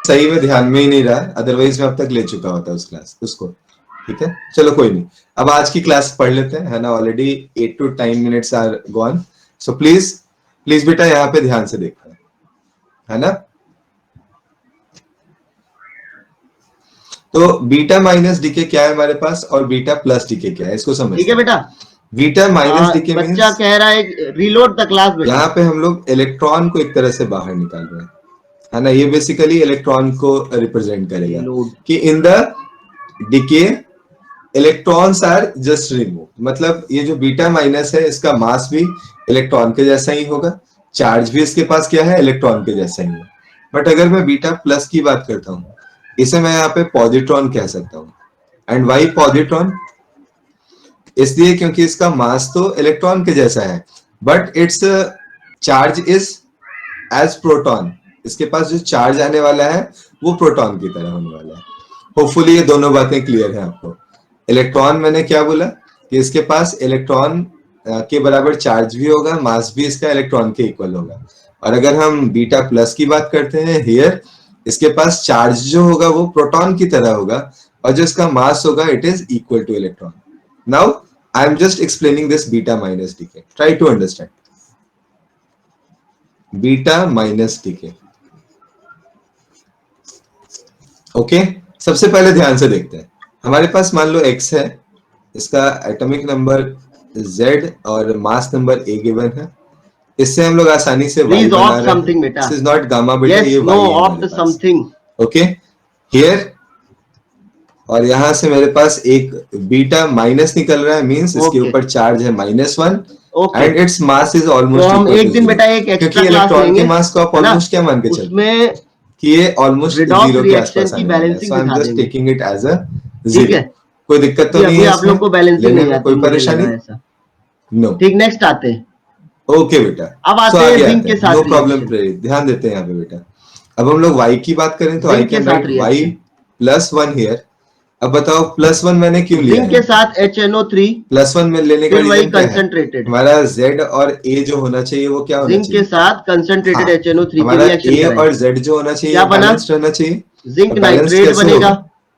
सही में ध्यान में ही नहीं रहा, अदरवाइज मैं अब तक ले चुका होता उस क्लास उसको। ठीक है, चलो कोई नहीं, अब आज की क्लास पढ़ लेते हैं, है ना। Already 8 to 10 minutes are gone, so please please बेटा यहाँ पे ध्यान से देखना, है ना। तो बीटा माइनस डीके क्या है हमारे पास, और बीटा प्लस डीके क्या है, इसको समझते हैं। ठीक है बेटा, बीटा माइनस डीके मींस बच्चा कह रहा है रीलोड द क्लास बेटा। यहाँ पे हम लोग इलेक्ट्रॉन को एक तरह से बाहर निकाल रहे हैं, है ना। ये बेसिकली इलेक्ट्रॉन को रिप्रेजेंट करेगा कि in the decay electrons are just remove. मतलब ये जो बीटा माइनस है इसका मास भी इलेक्ट्रॉन के जैसा ही होगा, चार्ज भी इसके पास क्या है, इलेक्ट्रॉन के जैसा ही है। बट अगर मैं बीटा प्लस की बात करता हूँ, इसे मैं यहाँ पे पॉजिट्रॉन कह सकता हूँ। एंड वाई पॉजिट्रॉन, इसलिए क्योंकि इसका मास तो इलेक्ट्रॉन के जैसा है, but its charge is as proton. इसके पास जो चार्ज आने वाला है वो प्रोटॉन की तरह होने वाला है। होपफुली ये दोनों बातें क्लियर है आपको। इलेक्ट्रॉन मैंने क्या बोला कि इसके पास इलेक्ट्रॉन के बराबर चार्ज भी होगा, मास भी इसका इलेक्ट्रॉन के इक्वल होगा। और अगर हम बीटा प्लस की बात करते हैं हियर, इसके पास चार्ज जो होगा वो प्रोटॉन की तरह होगा, और जो इसका मास होगा it is equal to electron. Now I am just explaining this beta minus decay, try to understand beta minus decay. Okay, सबसे पहले ध्यान से देखते हैं। हमारे पास मान लो x है, इसका एटॉमिक नंबर z और मास नंबर a गिवन है। इससे हम लोग आसानी से y बना रहे हैं। दिस इज नॉट गामा बेटा, ये y है। ओके हियर, और यहां से मेरे पास एक बीटा माइनस निकल रहा है, मींस इसके ऊपर चार्ज है -1 and its mass is almost. हम एक दिन बेटा एक एक्स्ट्रा क्लास इलेक्ट्रॉन के मास को आप ऑलमोस्ट क्या मान के चलते हैं कि ये ऑलमोस्ट जीरो के आसपास आने वाला है। So I am just taking it as a zero. कोई दिक्कत तो नहीं है आप लोग को बैलेंसिंग लेने में, कोई परेशानी नो। ठीक, नेक्स्ट आते हैं। ओके बेटा, अब आते हैं जिंक के साथ। नो प्रॉब्लम, ध्यान देते हैं यहाँ पे बेटा। अब हम लोग y की बात करें तो I can write y +1 here. अब बताओ +1 मैंने क्यों लिया जिंक के साथ HNO3 +1 में लेने का वही कंसंट्रेटेड। हमारा Z और A जो होना चाहिए वो क्या होना चाहिए, जिंक के साथ कंसंट्रेटेड HNO3 हमारा A और Z जो होना चाहिए बैलेंस्ड रहना चाहिए। जिंक नाइट्रेट बनेगा,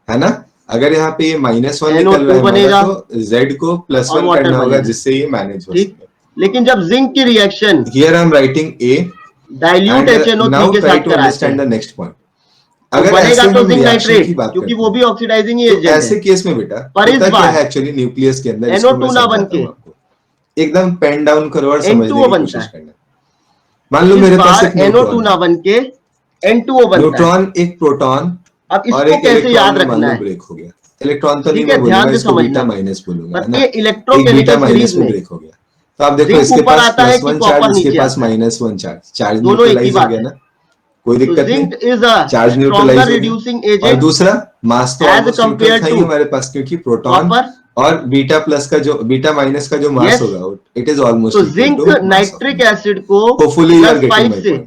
है ना। अगर यहाँ पे ये -1 निकल रहा है बनेगा तो Z को +1 करना होगा जिससे ये मैनेज हो सके। लेकिन जब जिंक की reaction here I am writing A dilute HNO3 के साथ कराते हैं, द नेक्स्ट पॉइंट, अगर बनेगा तो जिंक नाइट्रेट, क्योंकि वो भी ऑक्सीडाइजिंग एजेंट है। ऐसे केस में बेटा पर इस बार एक्चुअली न्यूक्लियस के अंदर NO2 ना बन के एकदम पेन डाउन करो और समझने की कोशिश करना। मान लो मेरे पास एक NO2 ना बन के N2O बनता है। न्यूट्रॉन एक प्रोटॉन अब इसको कैसे याद रखना है, ब्रेक हो गया इलेक्ट्रॉन तो नहीं मैं ध्यान से समझना, माइनस बोलूंगा ये इलेक्ट्रोकेमिकल सीरीज में ब्रेक हो गया। तो आप देखो इसके पास आता है कि चार्ज, इसके पास -1 चार्ज दोनों एक ही बात है ना, कोई दिक्कत नहीं। Is a charge neutralise reducing और एजेंट, दूसरा मास तो एज कंपेयर टू हमारे पास, क्योंकि प्रोटॉन और बीटा प्लस का जो बीटा माइनस का जो मास होगा इट इज ऑलमोस्ट। तो जिंक नाइट्रिक एसिड को होपफुली +5 से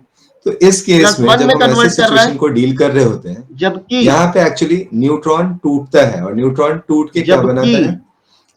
तो इस केस में जब हम ऐसी सिचुएशन को डील कर रहे होते हैं, जबकि यहाँ पे एक्चुअली न्यूट्रॉन टूटता है, और न्यूट्रॉन टूट के क्या बनाता है,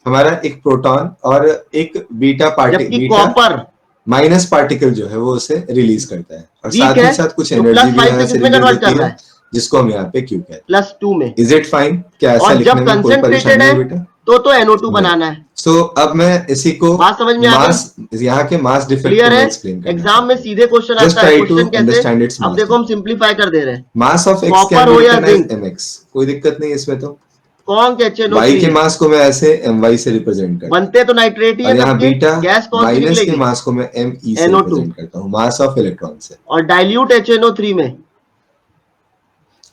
हमारा एक प्रोटॉन और एक beta particle, copper minus particle जो है वो उसे रिलीज करता है, और साथ ही साथ कुछ एनर्जी भी यहाँ से रिलीज होती है जिसको हम यहाँ पे क्यू कहते हैं +2 में। Is it fine? क्या ऐसा लिखने में कोई परेशानी है बेटा? तो NO2 बनाना है। सो अब मैं इसी को बात समझ में मास, यहाँ के मास डिफेक्ट को एक्सप्लेन करना है। एग्जाम में सीधे क्वेश्चन आता है, क्वेश्चन कैसे, अब देखो हम सिंपलीफाई कर दे रहे हैं। Mass of x can be written as mx, कोई दिक्कत नहीं इसमें। तो कौन के HNO3 y के मास को मैं ऐसे my से रिप्रेजेंट करता हूं, बनते तो नाइट्रेट ही है, यहाँ बीटा गैस कौन सी माइनस निकलेगी, के मास को मैं me से रिप्रेजेंट करता हूँ, मास ऑफ इलेक्ट्रॉन से। और डाइल्यूट HNO3 में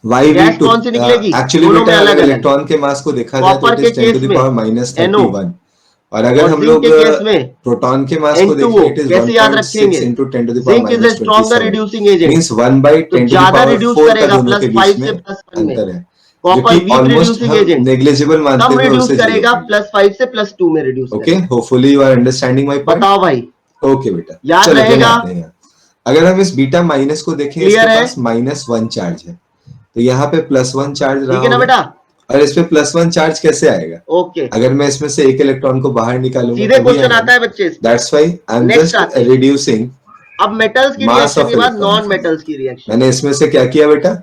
गैस कौन सी निकलेगी, एक्चुअली बेटा अगर इलेक्ट्रॉन के मास को देखा जाए तो it is 10 to the power -31, और अगर हम लोग प्रोटॉन के मास को देखें it is 1.6 into 10 to the power -27, means 1/10 to the power 4 का दोनों के बीच में अंतर है। Copper weak reducing agent, negligible मानते हैं, रिड्यूस करेगा +5 से +2 में reduce. Okay, hopefully you are understanding my point. बताओ भाई। ओके बेटा, याद रहेगा। अगर हम इस बीटा माइनस को देखें, इसके पास -1 चार्ज है, तो यहाँ पे +1 चार्ज रहा, ठीक है ना बेटा, और इसमें +1 चार्ज कैसे आएगा? ओके, अगर मैं इसमें से एक इलेक्ट्रॉन को बाहर निकालूंगा, सीधे क्वेश्चन आता है बच्चे। That's why I am just reducing. अब मेटल्स की रिएक्शन के बाद नॉन मेटल्स की रिएक्शन, मैंने इसमें से क्या किया बेटा,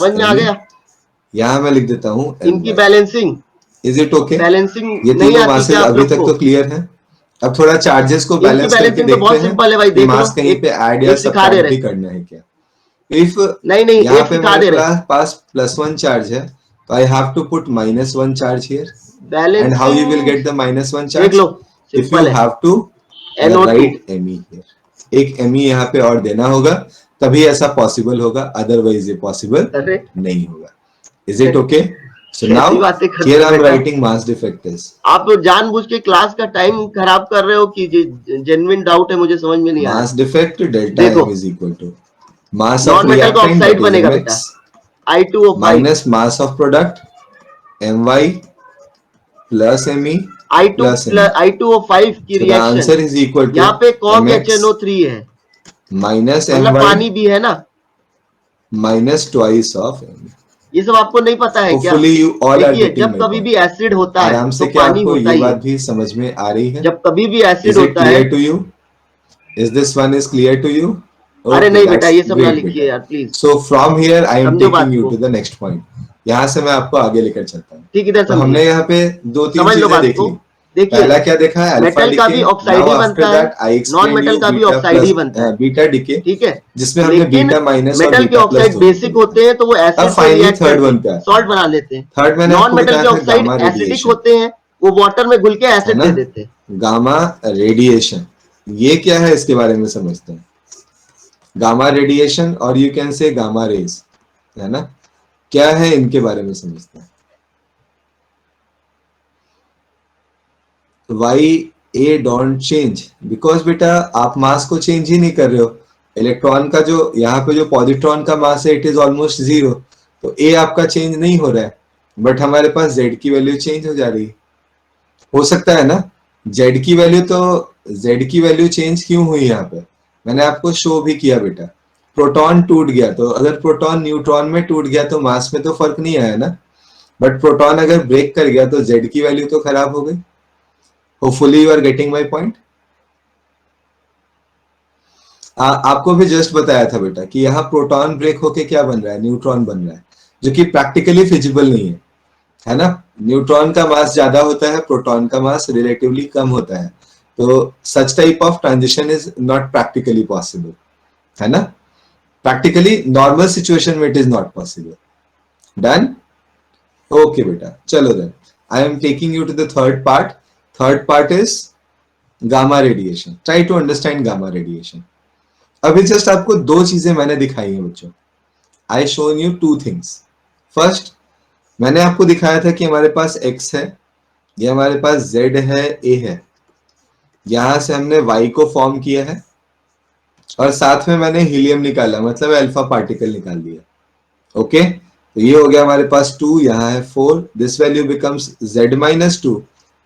समझ में आ गया? यहाँ मैं लिख देता हूँ इनकी balancing, is it okay? Balancing ये नहीं तीनों आती मासेस क्या आप अभी लोग तक को? तो क्लियर है। अब थोड़ा चार्जेस को इनकी बैलेंस करके बैलेंसिंग तो देखते बहुत हैं सिंपल है भाई, कि देख मास लो। कहीं पे ऐड या एक सिखा दे सबट्रैक्ट रहे, भी करना है क्या। इफ नहीं यहाँ एक पे सिखा मेरे दे रहे। पास +1 चार्ज है तो I have to put -1 charge here. Balance and how you will get the -1 देख charge? लो, If सिंपल you है, have to NO2 write Me here, एक Me यहाँ पे और देना होगा, तभी ऐसा पॉसिबल होगा, अदरवाइज ये पॉसिबल अरे नहीं होगा. Is it okay? So now कैसी बातें करते here हो I'm बेटा, writing mass defect is. आप जानबूझ के क्लास का टाइम खराब कर रहे हो कि जेन्युइन डाउट है, मुझे समझ में नहीं आ रहा. Mass defect delta देखो, M is equal to mass of non metal का reactant, ऑक्साइड that is बनेगा Mx, बेटा, I2O5 minus mass of product My plus Me plus Me. I2O5 की So the answer reaction, is equal यहाँ to पे कॉग Mx HNO3 है, minus मतलब My पानी भी है ना. minus twice of Me. ये सब आपको नहीं पता है क्या? Hopefully you all are देखिए, getting जब my कभी point. भी एसिड होता है आराम तो से क्या पानी आपको होता ये ही बात है. भी समझ में आ रही है? जब कभी भी एसिड Is it होता है, clear to you? Is this one is clear to you? अरे Okay, नहीं बेटा, that's ये सब ना great लिखिए बेटा. यार please, So from here I am समझो taking बात you को. to the next point. यहाँ से मैं आपको आगे लेकर चलता हूँ. ठीक, इधर तो हमने समझिए, यहाँ पे दो तीन समझ लो चीजें बात देख को. ली. देखिए, पहला क्या देखा है? अल्फा मेटल का डिके. भी ऑक्साइड नाउ ही आफ्टर बनता है, that I non explain metal you का भी बीटा ऑक्साइड ही प्लस बनता है, बीटा डिके, ठीक है. जिसमें हमने लेकिन बीटा माइनस और मेटल के बीटा प्लस ऑक्साइड दोनों को बेसिक देखा. होते हैं तो वो अब एसिड से फाइनली रिएक्ट थर्ड करके वन पे आते सॉल्ट हैं. बना लेते हैं. थर्ड मैंने नॉन आपको मेटल के बताया था ऑक्साइड गामा एसिडिक रेडिएशन, होते हैं, वो वाटर में घुल के है एसिड ना? दे देते हैं. गामा रेडिएशन ये क्या है, इसके बारे में समझते हैं. गामा रेडिएशन और you can say gamma rays, है ना? क्या है इनके बारे में समझते हैं. Why A don't change? Because बेटा आप मास को चेंज ही नहीं कर रहे हो. इलेक्ट्रॉन का जो यहाँ पे जो पॉजिट्रॉन का मास है, इट इज ऑलमोस्ट जीरो, तो ए आपका चेंज नहीं हो रहा है, बट हमारे पास जेड की वैल्यू चेंज हो जा रही है. हो सकता है ना जेड की वैल्यू, तो जेड की वैल्यू चेंज क्यों हुई यहाँ पे? मैंने आपको शो भी किया बेटा. प्रोटॉन टूट गया, तो अगर प्रोटॉन न्यूट्रॉन में टूट गया तो मास में तो फर्क नहीं आया ना, बट प्रोटॉन अगर ब्रेक कर गया तो जेड की वैल्यू तो खराब हो गई. Hopefully you are getting my point. आपको भी जस्ट बताया था बेटा कि यहाँ प्रोटॉन ब्रेक होके क्या बन रहा है, न्यूट्रॉन बन रहा है, जो कि प्रैक्टिकली फिजिबल नहीं है ना? न्यूट्रॉन का मास ज्यादा होता है, प्रोटॉन का मास रिलेटिवली कम होता है, तो such type of transition is not practically possible, है ना? प्रैक्टिकली नॉर्मल सिचुएशन में it is not possible. Done? Okay बेटा, चलो then I am taking you to the third part. Third part is gamma radiation. Try to understand gamma radiation. अभी just आपको दो चीजें मैंने दिखाई हैं बच्चों. I shown you two things. First मैंने आपको दिखाया था कि हमारे पास x है, ये हमारे पास z है, a है, यहां से हमने y को फॉर्म किया है, और साथ में मैंने हीलियम निकाला, मतलब अल्फा पार्टिकल निकाल दिया. ओके, तो ये हो गया हमारे पास 2, यहाँ है 4. This value becomes z minus 2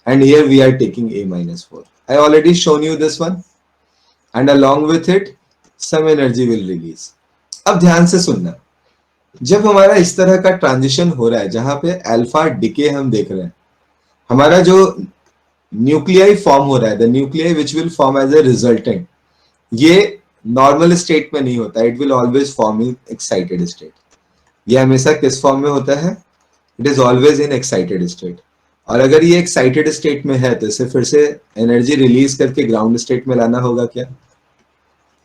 and here we are taking a minus 4. I already shown you this one and along with it some energy will release. अब ध्यान से सुनना, जब हमारा इस तरह का ट्रांजिशन हो रहा है जहां पे अल्फा डिके हम देख रहे हैं, हमारा जो न्यूक्लियाई फॉर्म हो रहा है, the nuclei which will form as a resultant, ये नॉर्मल स्टेट में नहीं होता, it will always form in excited state. ये हमेशा किस फॉर्म में होता है? It is always in excited state. और अगर ये एक्साइटेड स्टेट में है तो इसे फिर से एनर्जी रिलीज करके ग्राउंड स्टेट में लाना होगा क्या?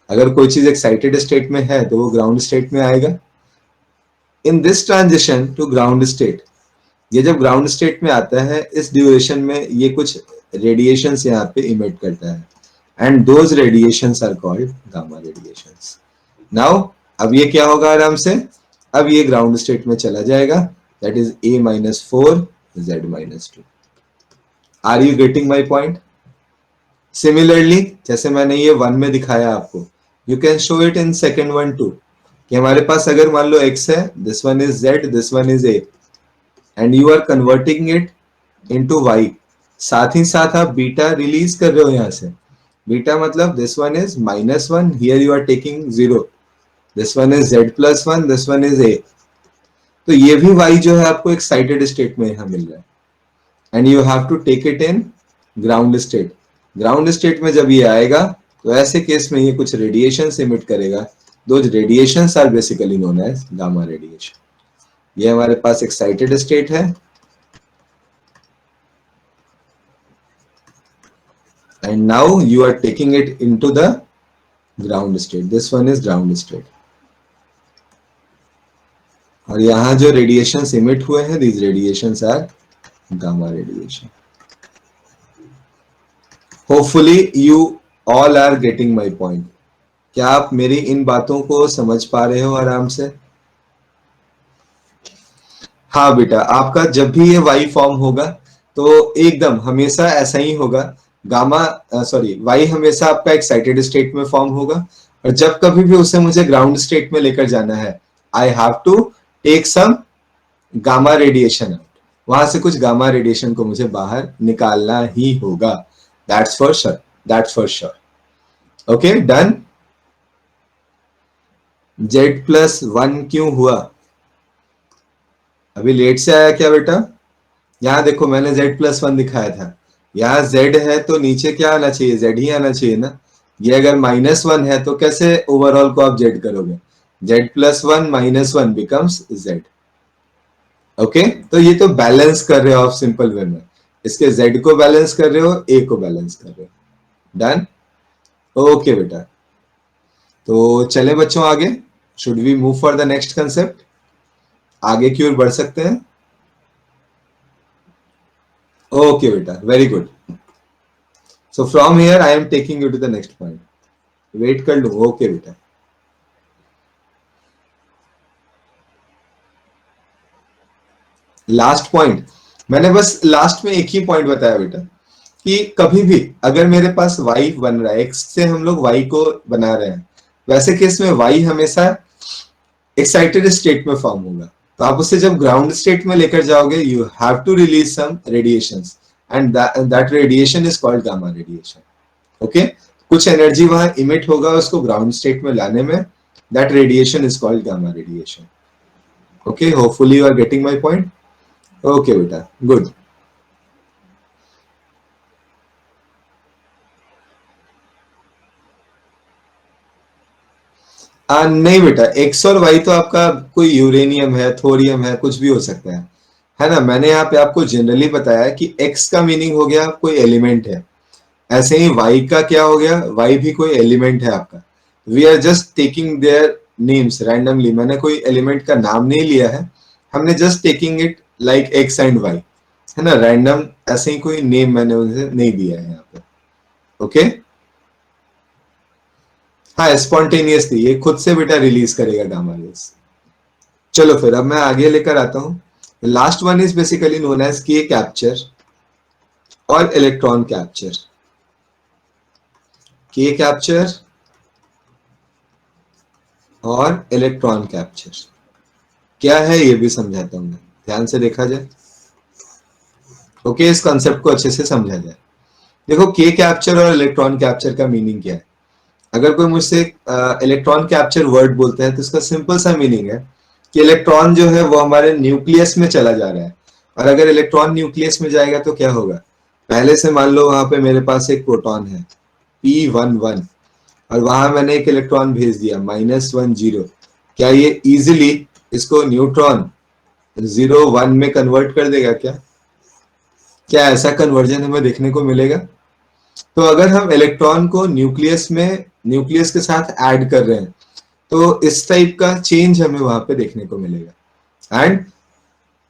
अगर कोई चीज एक्साइटेड स्टेट में है तो वो ग्राउंड स्टेट में आएगा. In this transition to ground state, ये जब ग्राउंड स्टेट में आता है, इस ड्यूरेशन में ये कुछ रेडिएशंस यहाँ पे इमिट करता है, and those radiations are called gamma radiations. Now अब ये क्या होगा आराम से, अब ये ग्राउंड स्टेट में चला जाएगा, that is a minus 4 z minus 2. Are you getting my point? Similarly जैसे मैंने ये 1 में दिखाया आपको, you can show it in second one too, कि हमारे पास अगर मान लो x है, this one is z, this one is a, and you are converting it into y. साथ ही साथ आप बीटा रिलीज कर रहे हो यहाँ से. बीटा मतलब this one is -1, here you are taking 0, this one is z plus 1, this one is a. तो ये भी y जो है आपको एक्साइटेड स्टेट में यहाँ मिल रहा है, and you have to take it in ground state. Ground state में जब ये आएगा तो ऐसे केस में ये कुछ रेडिएशन इमिट करेगा. Those radiations are basically known as gamma radiation. ये हमारे पास एक्साइटेड स्टेट है, and now you are taking it into the ground state. This one is ground state, और यहाँ जो रेडिएशंस इमिट हुए हैं, these radiations are gamma radiation. Hopefully you all are getting my point. क्या आप मेरी इन बातों को समझ पा रहे हो आराम से? हाँ बेटा, आपका जब भी ये वाई फॉर्म होगा तो एकदम हमेशा ऐसा ही होगा। गामा सॉरी वाई हमेशा आपका एक्साइटेड स्टेट में फॉर्म होगा, और जब कभी भी उसे मुझे ग्राउंड स्टेट में लेकर जाना है, I have to take some gamma radiation out. वहां से कुछ गामा रेडिएशन को मुझे बाहर निकालना ही होगा। That's for sure, that's for sure. Okay done. Z+1 क्यों हुआ? अभी लेट से आया क्या बेटा? यहाँ देखो मैंने Z+1 दिखाया था, यहाँ Z है तो नीचे क्या आना चाहिए? Z ही आना चाहिए ना। ये अगर -1 है तो कैसे ओवरऑल को आप Z करोगे? Z+1 -1 becomes Z। ओके, तो ये तो बैलेंस कर रहे हो आप सिंपल वे में। इसके Z को बैलेंस कर रहे हो, A को बैलेंस कर रहे हो। डन। ओके बेटा, तो चले बच्चों आगे। Should we move for the next concept? आगे की ओर बढ़ सकते हैं। ओके बेटा, very good. So from here I am taking you to the next point. Wait कर लूं? ओके बेटा। लास्ट पॉइंट, मैंने बस लास्ट में एक ही पॉइंट बताया बेटा कि कभी भी अगर मेरे पास y बन रहा है, x से हम लोग y को बना रहे हैं, वैसे केस में y हमेशा एक्साइटेड स्टेट में फॉर्म होगा। तो आप उसे जब ग्राउंड स्टेट में लेकर जाओगे, you have to release some radiations and that radiation is called gamma radiation. Okay, कुछ एनर्जी वहां इमिट होगा उसको ग्राउंड स्टेट में लाने में, that radiation is called gamma radiation. Okay, hopefully you are getting my point. Okay बेटा, good. नहीं बेटा, एक्स और वाई तो आपका कोई यूरेनियम है, थोरियम है, कुछ भी हो सकता है ना। मैंने यहाँ पे आपको जनरली बताया कि एक्स का मीनिंग हो गया कोई एलिमेंट है, ऐसे ही वाई का क्या हो गया? वाई भी कोई एलिमेंट है आपका। We are just taking their names randomly. मैंने कोई एलिमेंट का नाम नहीं लिया है, हमने just taking it like X and Y, है ना। रैंडम ऐसे ही कोई नेम मैंने उन्हें नहीं दिया है यहाँ पे। ओके, हाँ स्पॉन्टेनियसली ये खुद से बेटा रिलीज करेगा गामा रेज। चलो फिर अब मैं आगे लेकर आता हूं। Last one is basically known as K capture और इलेक्ट्रॉन कैप्चर। के कैप्चर और इलेक्ट्रॉन कैप्चर क्या है ये भी समझाता हूं मैं, ध्यान से देखा जाए। ओके, इस कॉन्सेप्ट को अच्छे से समझा जाए। देखो, के कैप्चर और इलेक्ट्रॉन कैप्चर का मीनिंग क्या है? अगर कोई मुझसे इलेक्ट्रॉन कैप्चर वर्ड बोलते हैं तो इसका सिंपल सा मीनिंग है कि इलेक्ट्रॉन जो है वो हमारे न्यूक्लियस में चला जा रहा है, और अगर इलेक्ट्रॉन न्यूक्लियस में जाएगा तो क्या होगा? पहले से मान लो वहां पे मेरे पास एक प्रोटॉन है P11, और वहां मैंने एक इलेक्ट्रॉन भेज दिया -10। क्या ये इजिली इसको न्यूट्रॉन 0 1 में कन्वर्ट कर देगा? क्या ऐसा कन्वर्जन हमें देखने को मिलेगा? तो अगर हम इलेक्ट्रॉन को न्यूक्लियस के साथ ऐड कर रहे हैं तो इस टाइप का चेंज हमें वहां पे देखने को मिलेगा। एंड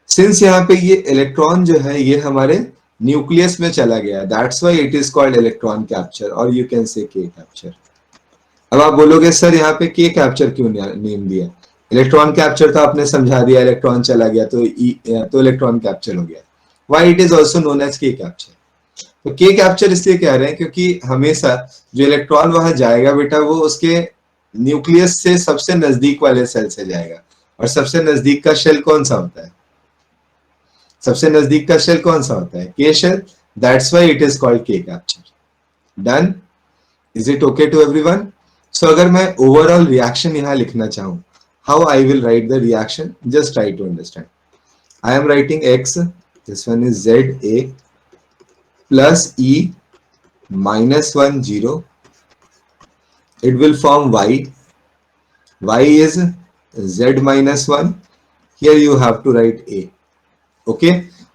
सिंस यहाँ पे ये इलेक्ट्रॉन जो है ये हमारे न्यूक्लियस में चला गया, that's why it is called electron capture, और यू कैन से के कैप्चर। अब आप बोलोगे सर यहाँ पे के कैप्चर क्यों नेम दिया? इलेक्ट्रॉन कैप्चर तो आपने समझा दिया, इलेक्ट्रॉन चला गया तो इलेक्ट्रॉन कैप्चर हो गया। Why it is also known as K capture? तो के कैप्चर इसलिए कह रहे हैं क्योंकि हमेशा जो इलेक्ट्रॉन वहां जाएगा बेटा वो उसके न्यूक्लियस से सबसे नजदीक वाले सेल से जाएगा, और सबसे नजदीक का शेल कौन सा होता है? सबसे नजदीक का शेल कौन सा होता है? K shell. That's why it is called K capture. Done? Is it okay to everyone? So अगर मैं ओवरऑल रिएक्शन यहां लिखना चाहूं, how I will write the reaction? Just try to understand. I am writing X, this one is ZA plus E -1 0, it will form Y. Y is Z -1. Here you have to write A. Okay,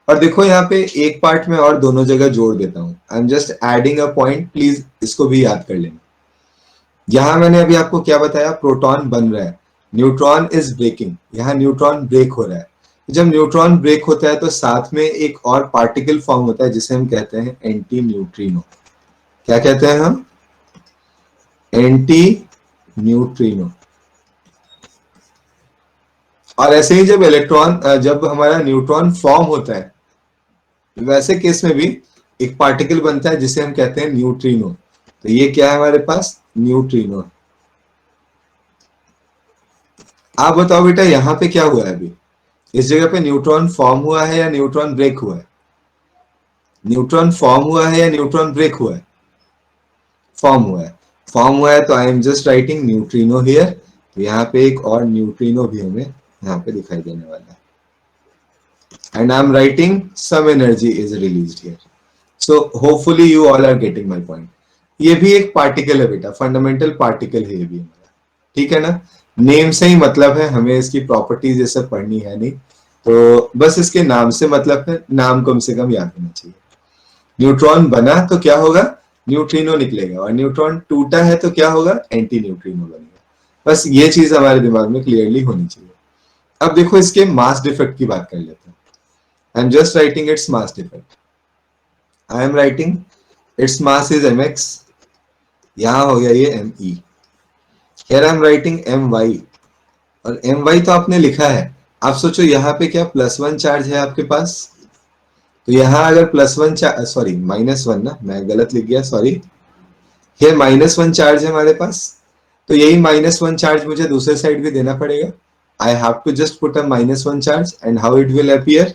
और देखो यहाँ पे एक part में और दोनों जगह जोड़ देता हूं। आई am just adding a point, please इसको भी याद कर लेना। यहां मैंने अभी आपको क्या बताया? प्रोटॉन बन रहा है, न्यूट्रॉन इज ब्रेकिंग, यहाँ न्यूट्रॉन ब्रेक हो रहा है। जब न्यूट्रॉन ब्रेक होता है तो साथ में एक और पार्टिकल फॉर्म होता है जिसे हम कहते हैं एंटी न्यूट्रिनो। क्या कहते हैं हम? Anti neutrino. और ऐसे ही जब हमारा न्यूट्रॉन फॉर्म होता है, वैसे केस में भी एक पार्टिकल बनता है जिसे हम कहते हैं न्यूट्रिनो। तो ये क्या है हमारे पास? न्यूट्रिनो। आप बताओ बेटा, यहां पे क्या हुआ है अभी? इस जगह पे न्यूट्रॉन फॉर्म हुआ है या न्यूट्रॉन ब्रेक हुआ है? न्यूट्रॉन फॉर्म हुआ है या न्यूट्रॉन ब्रेक हुआ है? फॉर्म हुआ है। फॉर्म हुआ है तो आई am just writing neutrino here. तो यहाँ पे एक और न्यूट्रिनो भी हमें यहाँ पे दिखाई देने वाला है। And I am writing some energy is released here. So hopefully you all are getting my point. ये भी एक पार्टिकल है बेटा, फंडामेंटल पार्टिकल है ये भी हमारा। ठीक है ना? नेम से ही मतलब है, हमें इसकी प्रॉपर्टीज ये सब पढ़नी है नहीं, तो बस इसके नाम से मतलब है, नाम कम से कम याद होना चाहिए। न्यूट्रॉन बना तो क्या होगा? न्यूट्रिनो निकलेगा। और न्यूट्रॉन टूटा है तो क्या होगा? एंटी न्यूट्रिनो बनेगा। बस ये चीज हमारे दिमाग में क्लियरली होनी चाहिए। अब देखो इसके मास डिफेक्ट की बात कर लेते हैं। आई am just writing its mass defect. I am writing its mass is mx। यहां हो गया ये me। Here I am writing my। और my तो आपने लिखा है। आप सोचो यहाँ पे क्या +1 चार्ज है आपके पास? तो यहाँ अगर +1 सॉरी -1 ना, मैं गलत लिख गया, सॉरी। ये -1 चार्ज है हमारे पास। तो यही -1 चार्ज मुझे दूसरे साइड भी देना पड़ेगा। I have to just put a -1 charge and how it will appear?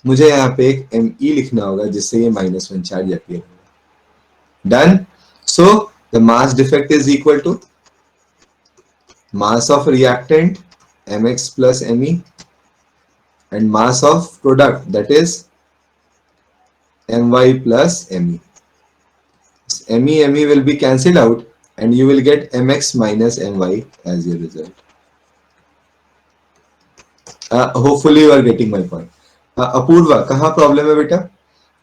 मुझे यहाँ पे एक me लिखना होगा जिससे ये -1 चार्ज अपीयर होगा। Done. So the mass defect is equal to mass of reactant mx plus me and mass of product, that is my plus me. Me will be cancelled out and you will get mx minus my as your result. Hopefully you are getting my point. Apurva, कहाँ problem है बेटा?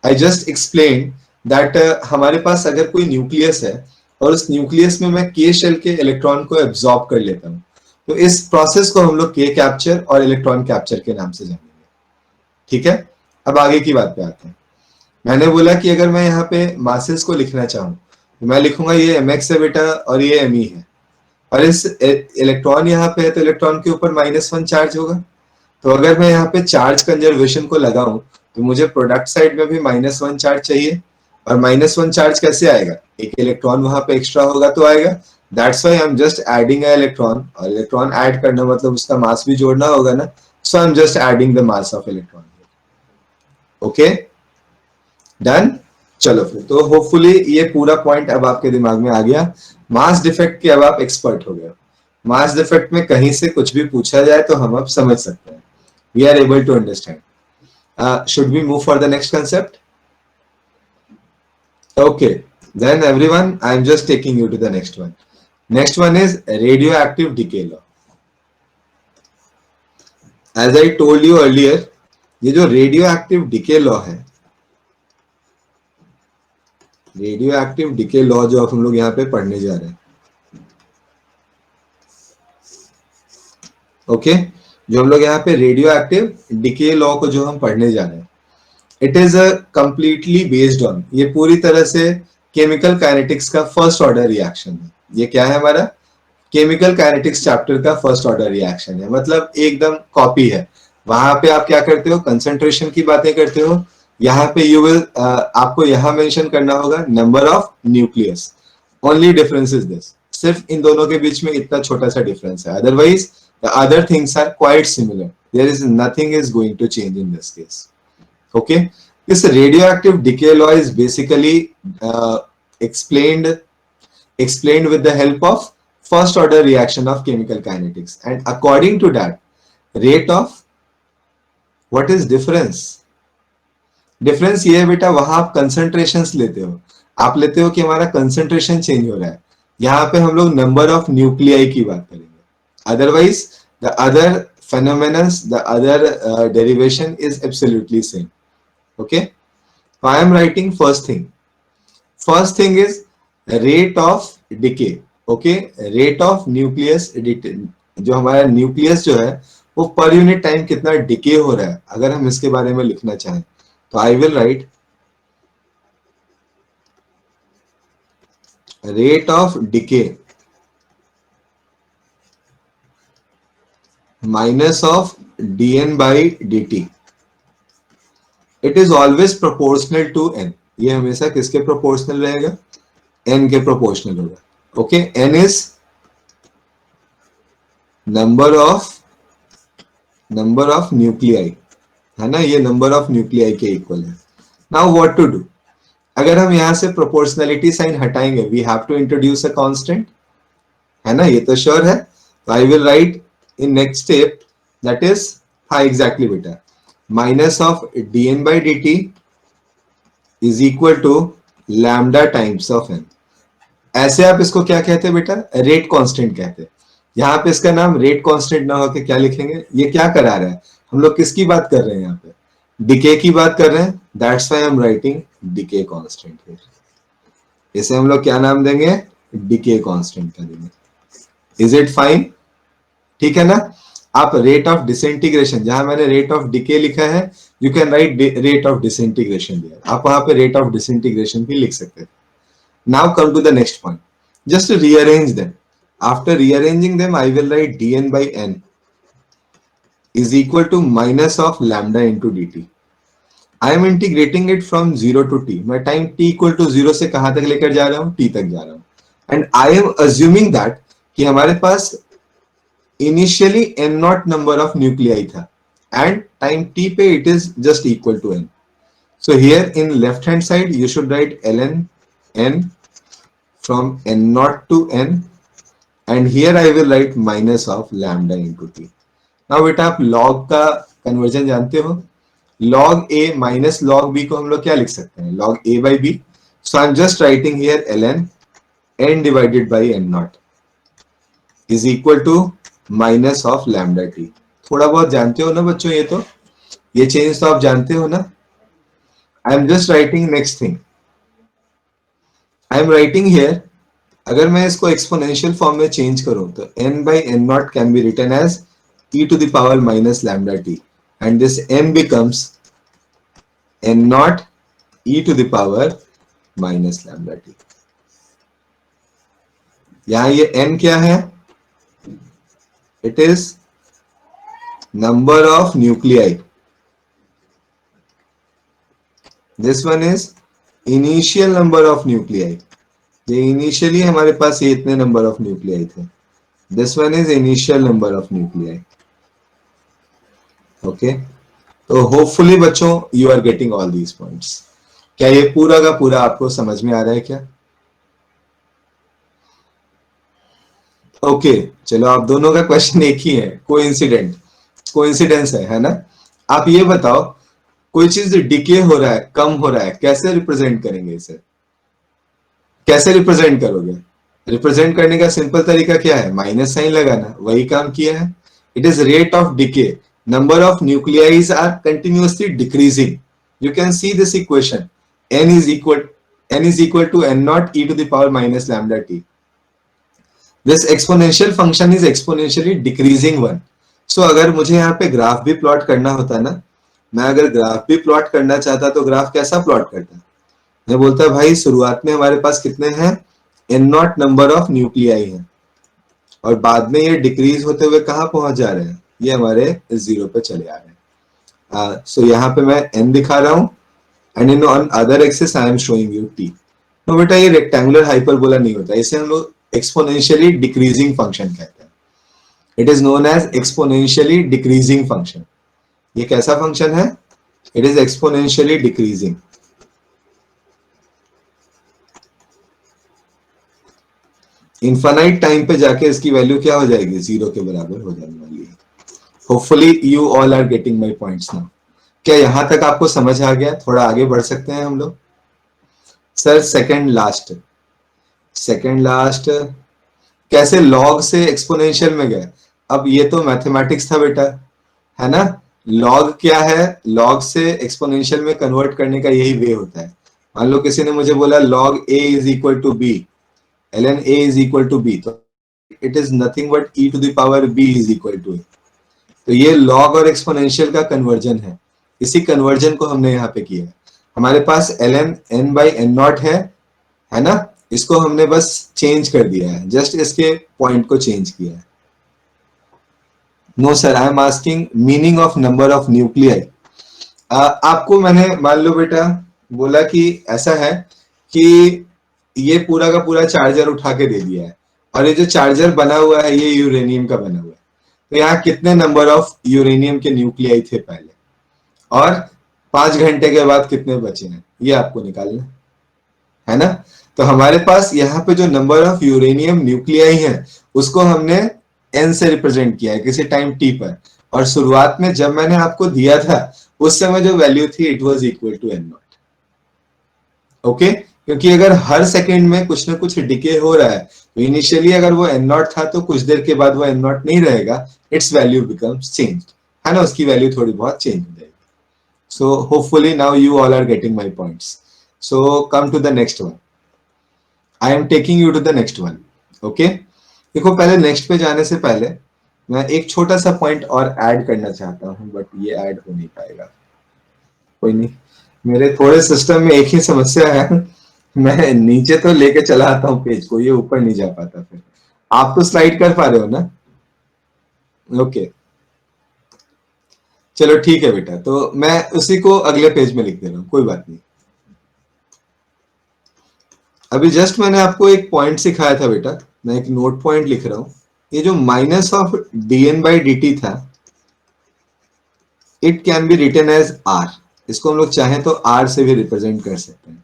I just explained that हमारे पास अगर कोई nucleus है और उस न्यूक्लियस में मैं के शेल के इलेक्ट्रॉन को एब्जॉर्ब कर लेता हूँ, तो इस प्रोसेस को हम लोग के कैप्चर और इलेक्ट्रॉन कैप्चर के नाम से जानेंगे। ठीक है? अब आगे की बात पे आते हैं। मैंने बोला कि अगर मैं यहाँ पे मासेस को लिखना चाहूँ तो मैं लिखूंगा ये mx है बेटा और ये me है, और इस इलेक्ट्रॉन यहाँ पे है तो इलेक्ट्रॉन के ऊपर -1 चार्ज होगा। तो अगर मैं यहाँ पे चार्ज कंजर्वेशन को लगाऊं तो मुझे प्रोडक्ट साइड में भी -1 चार्ज चाहिए। और -1 चार्ज कैसे आएगा? एक इलेक्ट्रॉन वहां पे एक्स्ट्रा होगा तो आएगा। That's why I am just adding a electron, और इलेक्ट्रॉन ऐड करना मतलब उसका मास भी जोड़ना होगा ना। So I am just adding the mass of electron. Okay, done. चलो फिर तो होपफुली ये पूरा पॉइंट अब आपके दिमाग में आ गया। मास डिफेक्ट के अब आप एक्सपर्ट हो गए। मास डिफेक्ट में कहीं से कुछ भी पूछा जाए तो हम अब समझ सकते हैं। We are able to understand. Should we move for the next concept? Okay, then everyone, I am just taking you to the next one. Next one is radioactive decay law. As I told you earlier, ये जो radioactive decay law है, radioactive decay law जो हम लोग यहाँ पे पढ़ने जा रहे हैं, ओके, जो हम लोग यहाँ पे रेडियो एक्टिव डिके लॉ को जो हम पढ़ने जा रहे हैं, it is a completely based on, ये पूरी तरह से केमिकल काइनेटिक्स का फर्स्ट ऑर्डर रिएक्शन है। ये क्या है हमारा? केमिकल काइनेटिक्स चैप्टर का फर्स्ट ऑर्डर रिएक्शन है, मतलब एकदम कॉपी है। वहां पे आप क्या करते हो? कंसंट्रेशन की बातें करते हो। यहाँ पे यू विल आपको यहाँ मेंशन करना होगा number of nucleus. Only difference is this, सिर्फ इन दोनों के बीच में इतना छोटा सा डिफरेंस है, otherwise the other things are quite similar. There is nothing is going to change in this case. Okay, this radioactive decay law is basically explained with the help of first order reaction of chemical kinetics, and according to that, rate of what is difference? Difference ये है बेटा, वहां आप concentrations लेते हो, आप लेते हो कि हमारा कंसंट्रेशन चेंज हो रहा है। यहाँ पे हम लोग नंबर ऑफ न्यूक्लियाई की बात करेंगे। Otherwise, the other phenomena, the other derivation is absolutely same. Okay, so I am writing first thing. First thing is rate of decay. Okay, rate of nucleus जो हमारा न्यूक्लियस जो है वो per unit time कितना decay हो रहा है, अगर हम इसके बारे में लिखना चाहें तो I will write rate of decay minus of dn by dt. It is always proportional to n. ये हमेशा किसके प्रोपोर्शनल रहेगा, n के प्रोपोर्शनल होगा. Okay, n is number of nuclei, है ना, ये नंबर ऑफ न्यूक्लियाई के इक्वल है. नाउ व्हाट टू डू, अगर हम यहां से प्रोपोर्शनलिटी साइन हटाएंगे, we have to introduce a constant, है ना, ये तो श्योर है. तो I will write in next step that is, हाँ एग्जैक्टली बेटा, minus of dn by dt is equal to lambda times of n. ऐसे आप इसको क्या कहते हैं बेटा, रेट कांस्टेंट कहते हैं. यहाँ पे इसका नाम रेट कांस्टेंट ना होके क्या लिखेंगे, ये क्या करा रहा है, हम लोग किसकी बात कर रहे हैं यहाँ पे, डिके की बात कर रहे हैं. That's why I am writing decay constant here. इसे हम लोग क्या नाम देंगे, डिके कांस्टेंट का देंगे. इज इट फाइन, ठीक है ना. आप रेट ऑफ डिसइंटीग्रेशन, जहां मैंने रेट ऑफ डिके लिखा है, you can write rate of disintegration there. आप वहां पे रेट ऑफ डिसइंटीग्रेशन भी लिख सकते हैं. Now come to the next point. Just to rearrange them. After rearranging them, I will write dn by n is equal to minus of lambda into dt. I am integrating it from 0 to t. मैं time t equal to 0 से कहां तक लेकर जा रहा हूं, t तक जा रहा हूं. And I am assuming that कि हमारे पास initially n naught number of nuclei था and time t पे it is just equal to n. So here in left hand side you should write ln n from n naught to n and here I will write minus of lambda into t. Now बेटा आप log का conversion जानते हो, log a minus log b को हम लोग क्या लिख सकते हैं, log a by b. So I'm just writing here ln n divided by n naught is equal to minus of lambda t. थोड़ा बहुत जानते हो ना बच्चों, ये चेंज तो आप जानते हो ना. I am just writing next thing. I am writing here, अगर मैं इसको एक्सपोनेंशियल फॉर्म में चेंज करूं तो n by n naught can be written as e to the power minus lambda t and this n becomes n naught e to the power minus lambda t. यहां ये n क्या है, it is number of nuclei. This one is initial number of nuclei. ये initially हमारे पास ये इतने number of nuclei थे. This one is initial number of nuclei. Okay, तो होपफुली बच्चों you are getting all these points. क्या ये पूरा का पूरा आपको समझ में आ रहा है क्या? ओके, चलो आप दोनों का क्वेश्चन एक ही है, कोइंसिडेंस है ना. आप ये बताओ, कोई चीज डिके हो रहा है, कम हो रहा है, कैसे रिप्रेजेंट करेंगे इसे, कैसे रिप्रेजेंट करोगे? रिप्रेजेंट करने का सिंपल तरीका क्या है, माइनस साइन लगाना. वही काम किया है. It is rate of decay, number of nuclei are continuously decreasing. You can see this equation, n is equal to n naught e to the power minus lambda t. This exponential function is exponentially decreasing one. So अगर मुझे यहाँ पे graph भी plot करना होता ना, मैं अगर ग्राफ भी प्लॉट करना चाहता तो ग्राफ कैसा प्लॉट करता, मैं बोलता भाई शुरुआत में हमारे पास कितने हैं, n not number of nuclei हैं और बाद में ये डिक्रीज होते हुए कहाँ पहुंच जा रहे हैं, ये हमारे 0 पे चले आ रहे हैं. सो यहाँ पे मैं n दिखा रहा हूँ and in on other axis I am showing you t. तो बेटा ये रेक्टेंगुलर हाइपरबोला नहीं होता, इसे हम लोग एक्सपोनेंशियली डिक्रीजिंग फंक्शन कहते हैं. It is known as exponentially decreasing function. ये कैसा फंक्शन है, it is exponentially decreasing. Infinite time पे जाके इसकी वैल्यू क्या हो जाएगी, 0 के बराबर हो जाने वाली है. Hopefully you all are getting my points now. क्या यहां तक आपको समझ आ गया? थोड़ा आगे बढ़ सकते हैं हम लोग. सर सेकंड लास्ट कैसे लॉग से एक्सपोनेंशियल में गए? अब ये तो मैथमेटिक्स था बेटा, है ना. लॉग क्या है, लॉग से एक्सपोनेंशियल में कन्वर्ट करने का यही वे होता है. मान लो किसी ने मुझे बोला log a is equal to b, ln a is equal to b, तो it is nothing but e to the power b is equal to a. तो ये लॉग और एक्सपोनेंशियल का कन्वर्जन है, इसी कन्वर्जन को हमने यहाँ पे किया है। हमारे पास ln n by n not है ना, इसको हमने बस चेंज कर दिया है, जस्ट इसके पॉइंट को चेंज किया है। No sir, I am asking meaning of number of nuclei. आपको मैंने मान लो बेटा बोला कि ऐसा है कि ये पूरा का पूरा चार्जर उठा के दे दिया है, और ये जो चार्जर बना हुआ है ये यूरेनियम का बना हुआ है। तो यहाँ कितने नंबर ऑफ यूरेनियम के न्यूक्लियाई थे पहले, और 5 घंटे के बाद कितने बचे हैं, ये आपको निकालना है ना। तो हमारे पास यहाँ पे जो नंबर ऑफ यूरेनियम न्यूक्लियाई है उसको हमने n से रिप्रेजेंट किया है किसी टाइम t पर, और शुरुआत में जब मैंने आपको दिया था उस समय जो वैल्यू थी it was equal to n naught. Okay, क्योंकि अगर हर सेकंड में कुछ ना कुछ डिके हो रहा है तो इनिशियली अगर वो n नॉट था तो कुछ देर के बाद वो n नॉट नहीं रहेगा, इट्स वैल्यू बिकम्स चेंज्ड, है ना, उसकी वैल्यू थोड़ी बहुत चेंज हो जाएगी। So hopefully now you all are getting my points. So come to the next one, I am taking you to the next one. Okay, देखो पहले नेक्स्ट पे जाने से पहले मैं एक छोटा सा पॉइंट और ऐड करना चाहता हूं, बट ये ऐड हो नहीं पाएगा, कोई नहीं, मेरे थोड़े सिस्टम में एक ही समस्या है, मैं नीचे तो लेके चला आता हूँ पेज को, ये ऊपर नहीं जा पाता। फिर आप तो स्लाइड कर पा रहे हो ना? ओके, चलो ठीक है बेटा, तो मैं उसी को अगले पेज में लिख दे रहा हूँ, कोई बात नहीं। अभी जस्ट मैंने आपको एक पॉइंट सिखाया था बेटा, मैं एक नोट पॉइंट लिख रहा हूं, ये जो minus of dn by dt था, it can be written as r, इसको हम लोग चाहें तो r से भी रिप्रेजेंट कर सकते हैं,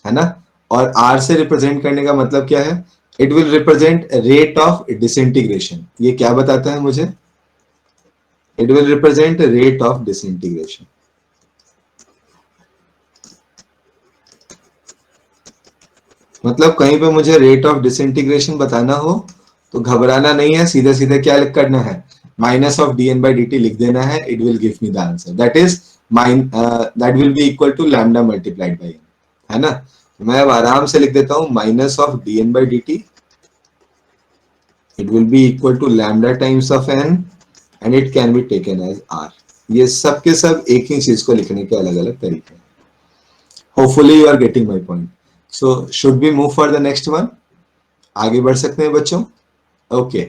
है ना। और r से रिप्रेजेंट करने का मतलब क्या है, it will represent rate of disintegration. ये क्या बताता है मुझे, it will represent rate of disintegration. मतलब कहीं पे मुझे रेट ऑफ डिसइंटीग्रेशन बताना हो तो घबराना नहीं है, सीधे सीधे क्या करना है, minus of dn by dt लिख देना है, it will give me the answer, that is that will be equal to lambda multiplied by n, है ना। मैं अब आराम से लिख देता हूं minus of dn by dt, it will be equal to lambda times of n and it can be taken as r। ये सब के सब एक ही चीज को लिखने के अलग अलग तरीके हैं। Hopefully you are getting my point. So should be move for the next one, आगे बढ़ सकते हैं बच्चों। Okay,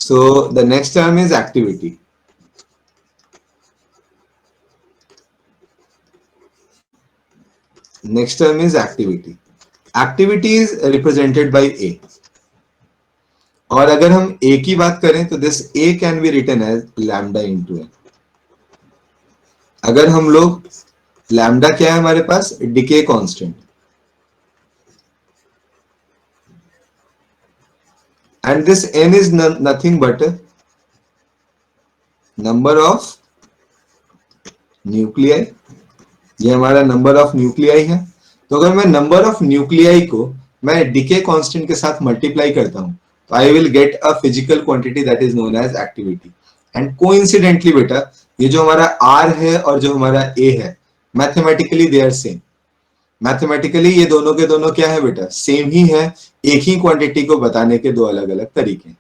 so the next term is activity. Next term is activity. Activity is represented by A, और अगर हम ए की बात करें तो this A can be written as lambda into N. अगर हम लोग लैम्डा क्या है हमारे पास, decay constant, and this n is nothing but number of nuclei, ये हमारा नंबर ऑफ न्यूक्लियाई है। तो अगर मैं नंबर ऑफ न्यूक्लियाई को मैं डिके कांस्टेंट के साथ मल्टीप्लाई करता हूं तो I will get a physical quantity that is known as activity. And coincidentally बेटा ये जो हमारा r है और जो हमारा a है, mathematically they are same. Mathematically ये दोनों के दोनों क्या है बेटा, सेम ही है, एक ही क्वांटिटी को बताने के दो अलग अलग तरीके,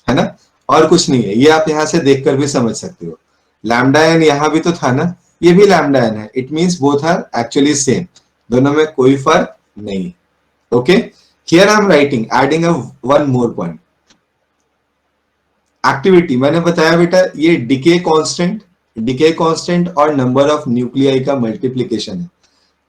है ना, और कुछ नहीं है। ये आप यहां से देखकर भी समझ सकते हो, लैम्डा एन यहां भी तो था ना, ये भी लैम्डा एन है, it means both are actually same, दोनों में कोई फर्क नहीं। Okay, here I am writing adding a one more point. Activity मैंने बताया बेटा ये डिके कांस्टेंट और नंबर ऑफ न्यूक्लियाई का मल्टीप्लीकेशन है।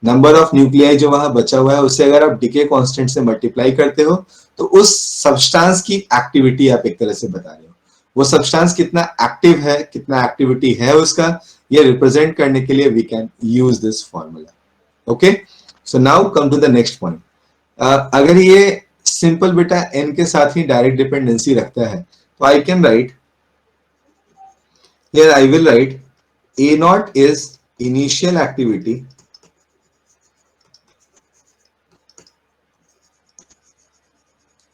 नंबर ऑफ न्यूक्लियाई जो वहां बचा हुआ है उससे अगर आप डिके कांस्टेंट से मल्टीप्लाई करते हो तो उस सब्सटेंस की एक्टिविटी आप एक तरह से बता रहे हो, वो सब्सटेंस कितना एक्टिव है, कितना एक्टिविटी है उसका, ये रिप्रेजेंट करने के लिए we can use this formula. Okay, so now come to the next point. अगर ये सिंपल बेटा n के साथ ही डायरेक्ट डिपेंडेंसी रखता है तो I can write, here I will right a not is initial activity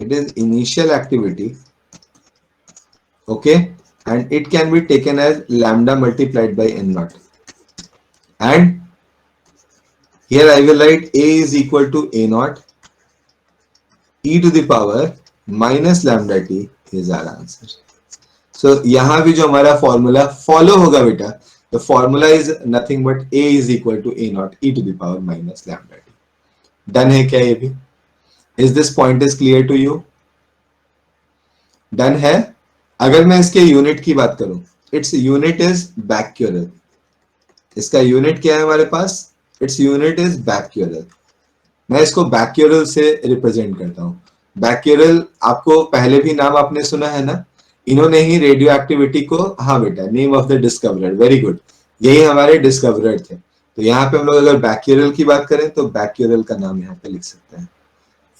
it is initial activity, okay, and it can be taken as lambda multiplied by n naught, and here I will write a is equal to a naught e to the power minus lambda t is our answer. So यहाँ भी जो हमारा formula follow होगा बेटा, the formula is nothing but a is equal to a naught e to the power minus lambda t. Done है क्या ये भी? Is this point is clear to you? Done है। अगर मैं इसके यूनिट की बात करूं, इट्स यूनिट इज बैक्यूरल। इसका यूनिट क्या है हमारे पास? Its unit is becquerel. मैं इसको बैक्यूरल से रिप्रेजेंट करता हूं। बैक्यूरल आपको पहले भी नाम आपने सुना है ना, इन्होंने ही रेडियो एक्टिविटी को, हाँ बेटा, name of the discoverer, very good, यही हमारे डिस्कवरर थे। तो यहाँ पे हम लोग अगर बैक्यूरल की बात करें तो बैक्यूरल का नाम यहाँ पे लिख सकते हैं।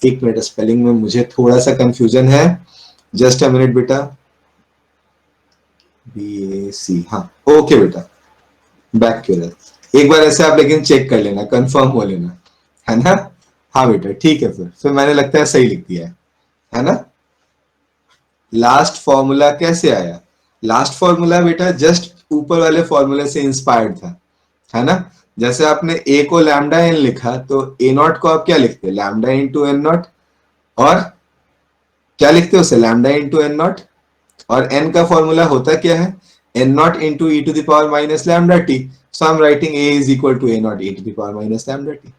एक मिनट, स्पेलिंग में मुझे थोड़ा सा कंफ्यूजन है, जस्ट अ मिनट बेटा। BAC, हाँ ओके बेटा, बैक्यूरल। एक बार ऐसे आप लेकिन चेक कर लेना, कंफर्म हो लेना, है ना? हाँ बेटा ठीक है, फिर मैंने लगता है सही लिख दिया है ना? लास्ट फॉर्मूला कैसे आया? लास्ट फॉर्मूला बेटा जस्ट ऊपर वाले फॉर्मूले से इंस्पायर्ड था, है ना? जैसे आपने ए को लैम्डा एन लिखा, तो ए नॉट को आप क्या लिखते? Lambda into n naught. और क्या लिखते हो उसे? Lambda into n naught. और n का फॉर्मूला होता क्या है? n naught into e to the power minus lambda t. So I am writing a is equal to a naught e to the power minus lambda t,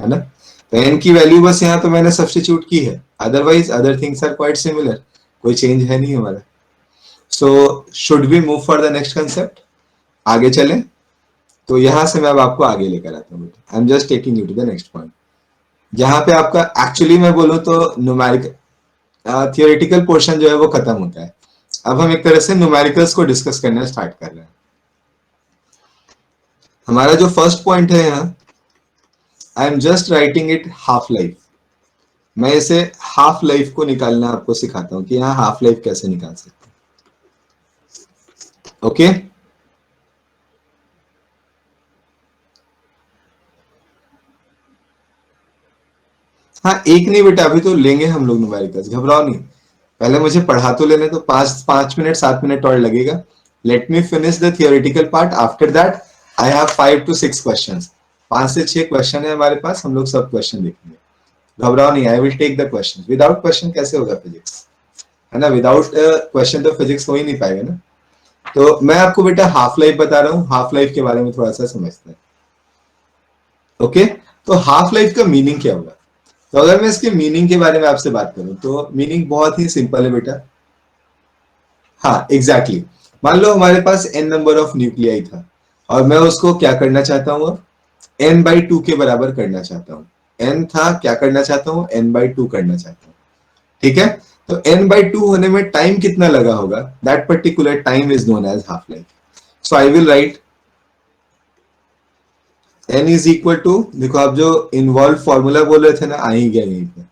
है ना? तो n की value बस यहाँ पे मैंने सब्स्टिट्यूट की है, otherwise other things are quite similar, कोई चेंज है नहीं हमारा। So should we move for the next concept? आगे चलें? तो यहां से मैं अब आपको आगे लेकर आता हूँ बेटा। I am just taking you to the next point, जहां पे आपका एक्चुअली मैं बोलूँ तो न्यूमेरिकल थियोरेटिकल पोर्शन जो है वो खत्म होता है। अब हम एक तरह से न्यूमेरिकल्स को डिस्कस करना स्टार्ट कर रहे हैं। हमारा जो फर्स्ट पॉइंट है यहाँ, आई am just writing it half life. मैं इसे हाफ लाइफ को निकालना आपको सिखाता हूं कि यहाँ हाफ लाइफ कैसे निकाल सकते हैं। ओके, हाँ एक नहीं बेटा, अभी तो लेंगे हम लोग न्यूमेरिकल्स, घबराओ नहीं। पहले मुझे पढ़ा तो लेने तो, 5 मिनट 7 मिनट और लगेगा। Let me finish the theoretical part, after that I have 5 to 6 questions. 5 से 6 क्वेश्चन है हमारे पास, हम लोग सब क्वेश्चन देखेंगे। घबराओ नहीं, I will take the question. Without question कैसे होगा फिजिक्स, है ना? विदाउट क्वेश्चन तो फिजिक्स हो ही नहीं पाएगा ना। तो मैं आपको बेटा हाफ लाइफ बता रहा हूँ, हाफ लाइफ के बारे में थोड़ा सा समझते हैं। ओके, तो हाफ लाइफ का मीनिंग क्या होगा? तो अगर मैं इसके मीनिंग के बारे में आपसे बात करूं तो मीनिंग बहुत ही सिंपल है बेटा। हाँ एग्जैक्टली, मान लो हमारे पास n नंबर ऑफ न्यूक्लियाई था, और मैं उसको क्या करना चाहता हूँ? n/2 के बराबर करना चाहता हूँ। n था, क्या करना चाहता हूँ? n/2 करना चाहता हूँ, ठीक है? तो n/2 होने में टाइम कितना लगा होगा? That particular time is known as half life. So I will write n is equal to, देखो आप जो इन्वॉल्व फॉर्मूला बोल रहे थे ना, आ ही गया यहीं पे,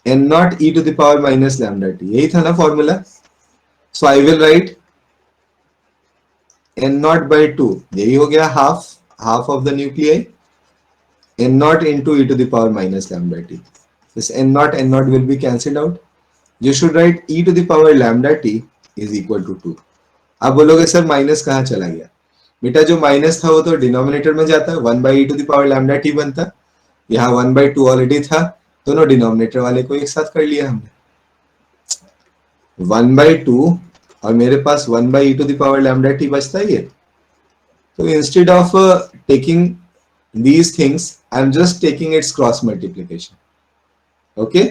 n naught e to the power minus lambda t, यही था ना formula. So I will write n naught by 2, यही हो गया half, half of the nuclei, n naught into e to the power minus lambda t. This n naught will be cancelled out. You should write e to the power lambda t is equal to 2. आप बोलोगे sir minus कहाँ चला गया? बेटा जो minus था वो तो डिनोमिनेटर में जाता है, 1/e to the power lambda t बनता। यहाँ 1/2 ऑलरेडी था, दोनों डिनोमिनेटर वाले को एक साथ कर लिया हमने, 1/2, और मेरे पास 1/e to the power lambda t बचता ही है। तो instead of taking these things, I'm just taking its cross multiplication. Okay,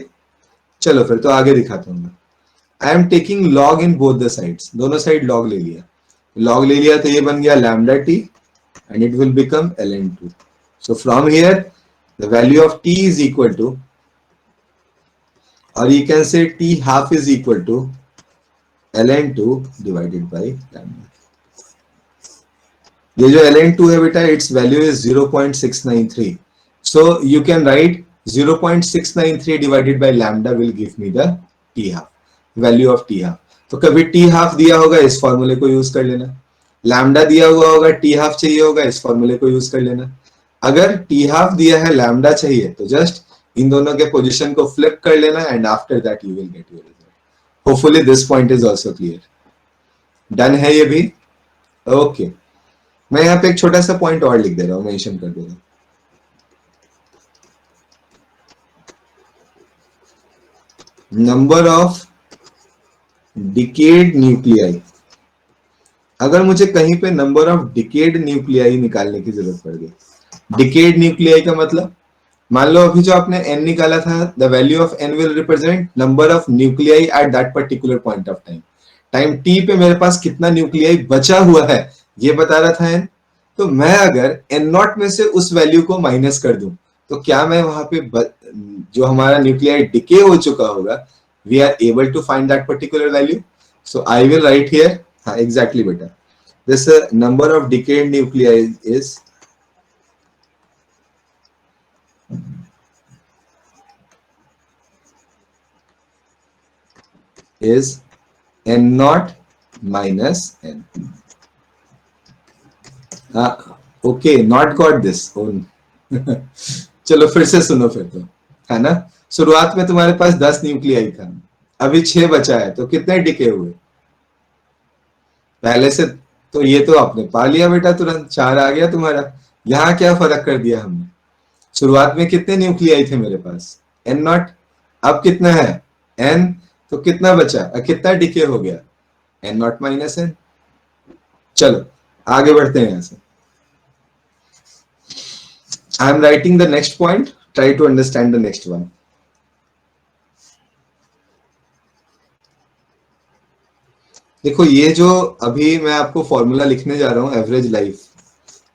चलो फिर तो आगे दिखाता हूँ मैं। I am taking log in both the sides, दोनों साइड log ले लिया, log ले लिया तो ये बन गया lambda t and it will become ln2. So from here the value of t is equal to, or you can say t half is equal to ln2 divided by lambda. ये जो ln2 है बेटा, it's value is 0.693, so you can right 0.693 divided by lambda will give me the T half, value of T half. तो कभी T half दिया होगा, इस फॉर्मूले को यूज कर लेना, लैम्डा दिया हुआ होगा, टी हाफ चाहिए होगा, इस फॉर्मूले को यूज कर लेना। अगर टी हाफ दिया है, लैम्डा चाहिए, तो जस्ट इन दोनों के पोजीशन को फ्लिप कर लेना and after that you will get your result. Hopefully this point is also clear. Done है ये भी? ओके, मैं यहाँ पे एक छोटा सा पॉइंट और लिख दे रहा हूँ, मेंशन कर दे रहा हूँ। नंबर ऑफ डिकेड न्यूक्लियाई, अगर मुझे कहीं पे नंबर ऑफ डिकेड न्यूक्लियाई निकालने की जरूरत पड़ गई, डिकेड न्यूक्लियाई का मतलब, मान लो अभी जो आपने n निकाला था, the value of n will represent number of nuclei at that particular point of time. Time t पे मेरे पास कितना न्यूक्लियाई बचा हुआ है ये बता रहा था n। तो मैं अगर n नॉट में से उस वैल्यू को माइनस कर दूं तो क्या मैं वहां पे जो हमारा न्यूक्लियाई डिके हो चुका होगा, we are able to find that particular value. So I will write here, हाँ एग्जैक्टली बेटा, this number of decayed nuclei is n naught minus n. Okay, not got this. चलो फिर से सुनो फिर, तो है ना, शुरुआत में तुम्हारे पास 10 न्यूक्लियाई था, अभी 6 बचा है, तो कितने डिके हुए पहले से? तो ये तो आपने पा लिया बेटा, तुरंत 4 आ गया तुम्हारा। यहाँ क्या फर्क कर दिया हमने, शुरुआत में कितने न्यूक्लियाई थे मेरे पास, एन नॉट, अब कितना है एन, तो कितना बचा, कितना डिके हो गया, एन नॉट माइनस एन। चलो आगे बढ़ते हैं यहां से। I am writing the next point, try to understand the next one. देखो ये जो अभी मैं आपको फॉर्मूला लिखने जा रहा हूं एवरेज लाइफ,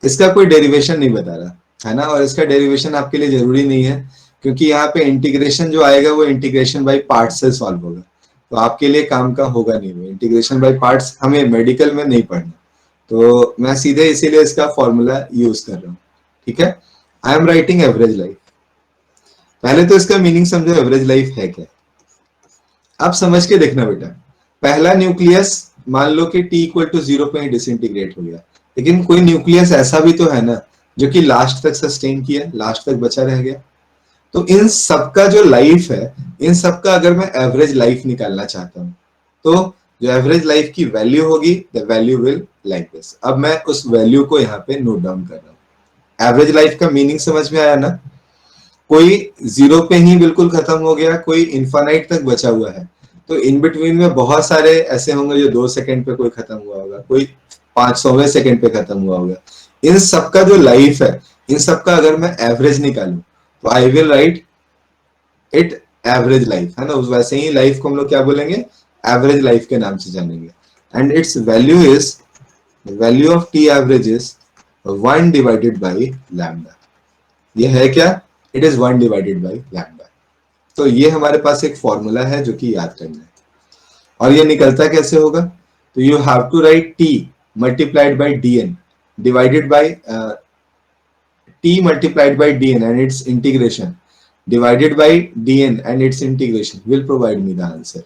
इसका कोई डेरिवेशन नहीं बता रहा है ना, और इसका डेरिवेशन आपके लिए जरूरी नहीं है, क्योंकि यहाँ पे इंटीग्रेशन जो आएगा वो इंटीग्रेशन बाय पार्ट्स से सॉल्व होगा, तो आपके लिए काम का होगा नहीं वो इंटीग्रेशन बाय पार्ट्स, हमें मेडिकल में नहीं पढ़ना, तो मैं सीधे इसीलिए इसका फॉर्मूला यूज कर रहा हूँ। ठीक है, आई एम राइटिंग एवरेज लाइफ। पहले तो इसका मीनिंग समझो, एवरेज लाइफ है क्या। अब समझ के देखना बेटा, पहला न्यूक्लियस मान लो कि t इक्वल टू 0 पे ही डिसइंटीग्रेट हो गया, लेकिन कोई न्यूक्लियस ऐसा भी तो है ना जो कि लास्ट तक सस्टेन किया, लास्ट तक बचा रह गया। तो इन सबका जो लाइफ है, इन सबका अगर मैं एवरेज लाइफ निकालना चाहता हूं, तो जो एवरेज लाइफ की वैल्यू होगी, the value will like this. अब मैं उस वैल्यू को यहाँ पे नोट डाउन कर रहा हूँ। एवरेज लाइफ का मीनिंग समझ में आया ना, कोई 0 पे ही बिल्कुल खत्म हो गया, कोई इन्फानाइट तक बचा हुआ है, तो इन बिटवीन में बहुत सारे ऐसे होंगे जो 2 सेकंड पे कोई खत्म हुआ होगा, कोई 500वें सेकंड पे खत्म हुआ होगा। इन सबका जो लाइफ है, इन सबका अगर मैं एवरेज निकालूं तो I will right it average life, है ना, उस वैसे ही लाइफ को हम लोग क्या बोलेंगे, एवरेज लाइफ के नाम से जानेंगे। And it's value is, value of T average is 1 divided by lambda. ये है क्या, it is 1 divided by lambda. तो ये हमारे पास एक फॉर्मूला है जो कि याद करना है, और ये निकलता कैसे होगा, तो you have to write t multiplied by d n divided by t multiplied by dn and its integration divided by dn and its integration will provide me the answer।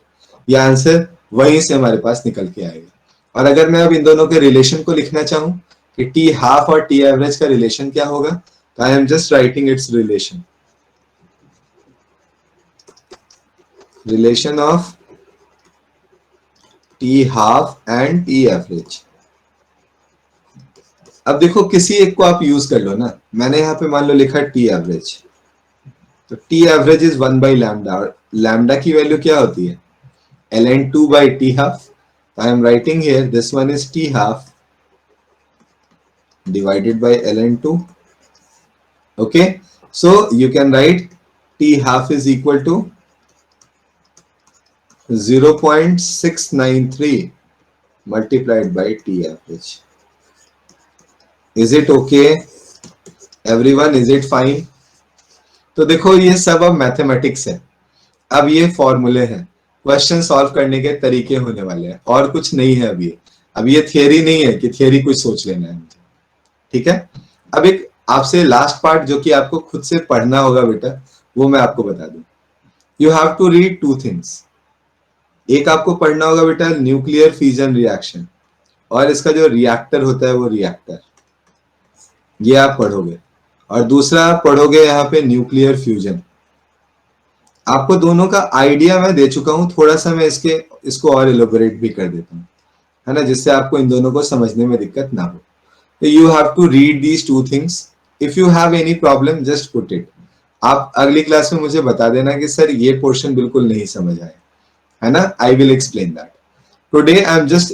ये आंसर वहीं से हमारे पास निकल के आएगा। और अगर मैं अब इन दोनों के रिलेशन को लिखना चाहूं कि टी हाफ और टी एवरेज का रिलेशन क्या होगा, तो आई am just writing it's relation, relation of T half and T average. अब देखो किसी एक को आप यूज कर लो ना, मैंने यहाँ पे मान लो लिखा टी एवरेज, तो T average is 1 by lambda, और लैम्डा की वैल्यू क्या होती है, ln2 by t half। I am writing here this one is t half divided by ln2। Okay, so you can write t half is equal to 0.693 multiplied by t average। Is it okay everyone, is it fine? तो देखो ये सब अब mathematics है, अब ये फॉर्मूले हैं, क्वेश्चन सॉल्व करने के तरीके होने वाले हैं, और कुछ नहीं है अब ये थियरी नहीं है कि थियरी कुछ सोच लेना है मुझे। ठीक है, अब एक आपसे लास्ट पार्ट जो कि आपको खुद से पढ़ना होगा बेटा, वो मैं आपको बता दूं। You have to read 2 things. एक आपको पढ़ना होगा बेटा न्यूक्लियर फ्यूजन रिएक्शन, और इसका जो रिएक्टर होता है वो रिएक्टर, ये आप पढ़ोगे, और दूसरा आप पढ़ोगे यहाँ पे न्यूक्लियर फ्यूजन। आपको दोनों का आइडिया मैं दे चुका हूं, थोड़ा सा मैं इसको और एलोबरेट भी कर देता हूं, है ना, जिससे आपको इन दोनों को समझने में दिक्कत ना हो। तो you have to read these 2 things. If you have any problem just put it. आप अगली क्लास में मुझे बता देना कि सर ये पोर्शन बिल्कुल नहीं समझ आया, है ना, I will explain that. Today I am just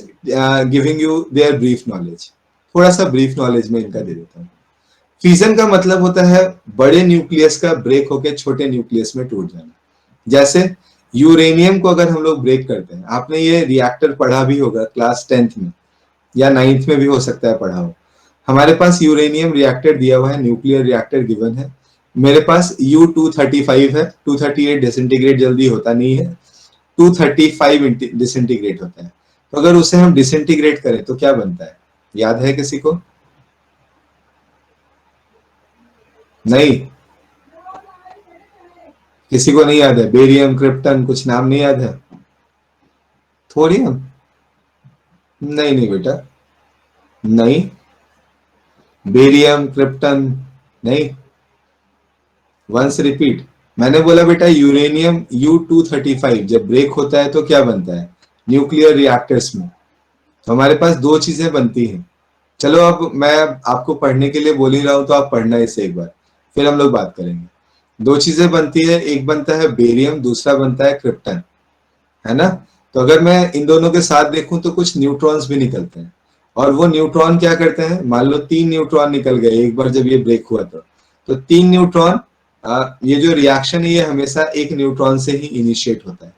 giving you their brief knowledge, थोड़ा सा ब्रीफ नॉलेज में इनका दे देता हूँ। फिजन का मतलब होता है बड़े न्यूक्लियस का ब्रेक होकर छोटे न्यूक्लियस में टूट जाना। जैसे यूरेनियम को अगर हम लोग ब्रेक करते हैं, आपने ये रिएक्टर पढ़ा भी होगा क्लास 10th में या 9th में भी हो सकता है पढ़ा हो। हमारे पास यूरेनियम रिएक्टर दिया हुआ है, न्यूक्लियर रिएक्टर गिवन है। मेरे पास U-235 है, 238 डिसइंटीग्रेट जल्दी होता नहीं है, 235 डिसइंटीग्रेट होता है। तो अगर उसे हम डिसइंटीग्रेट करें तो क्या बनता है, याद है किसी को? नहीं, किसी को नहीं याद है? बेरियम, क्रिप्टन, कुछ नाम नहीं याद है? थोरियम? नहीं नहीं बेटा, नहीं। बेरियम, क्रिप्टन नहीं। वंस रिपीट, मैंने बोला बेटा यूरेनियम U-235 जब ब्रेक होता है तो क्या बनता है न्यूक्लियर रिएक्टर्स में? तो हमारे पास दो चीजें बनती हैं। चलो अब मैं आपको पढ़ने के लिए बोल ही रहा हूं तो आप पढ़ना इसे एक बार, फिर हम लोग बात करेंगे। दो चीजें बनती है, एक बनता है बेरियम, दूसरा बनता है क्रिप्टन, है ना? तो अगर मैं इन दोनों के साथ देखूं तो कुछ न्यूट्रॉन्स भी निकलते हैं, और वो न्यूट्रॉन क्या करते हैं, मान लो 3 न्यूट्रॉन निकल गए एक बार जब ये ब्रेक हुआ तो 3 न्यूट्रॉन, ये जो रिएक्शन है ये हमेशा एक न्यूट्रॉन से ही इनिशिएट होता है।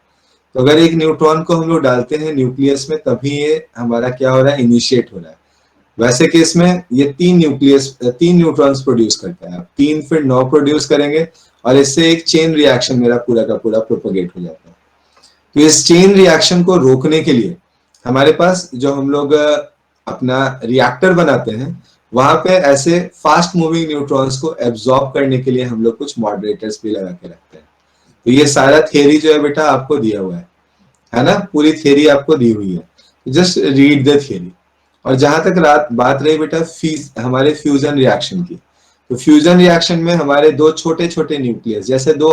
तो अगर एक न्यूट्रॉन को हम लोग डालते हैं न्यूक्लियस में तभी ये हमारा क्या हो रहा है, इनिशिएट हो रहा है। वैसे केस में ये 3 न्यूट्रॉन्स प्रोड्यूस करता है, अब 3 फिर 9 प्रोड्यूस करेंगे और इससे एक चेन रिएक्शन मेरा पूरा का पूरा प्रोपोगेट हो जाता है। तो इस चेन रिएक्शन को रोकने के लिए हमारे पास जो हम लोग अपना रिएक्टर बनाते हैं वहां पे ऐसे फास्ट मूविंग न्यूट्रॉन्स को एब्जॉर्ब करने के लिए हम लोग कुछ मॉडरेटर्स भी लगा के रखते हैं। तो ये सारा थियरी जो है बेटा आपको दिया हुआ है ना? पूरी थियरी आपको दी हुई है, जस्ट रीड द थियरी। और जहां तक बात रही बेटा हमारे फ्यूजन रिएक्शन की, तो फ्यूजन रिएक्शन में हमारे दो छोटे छोटे न्यूक्लियस, जैसे दो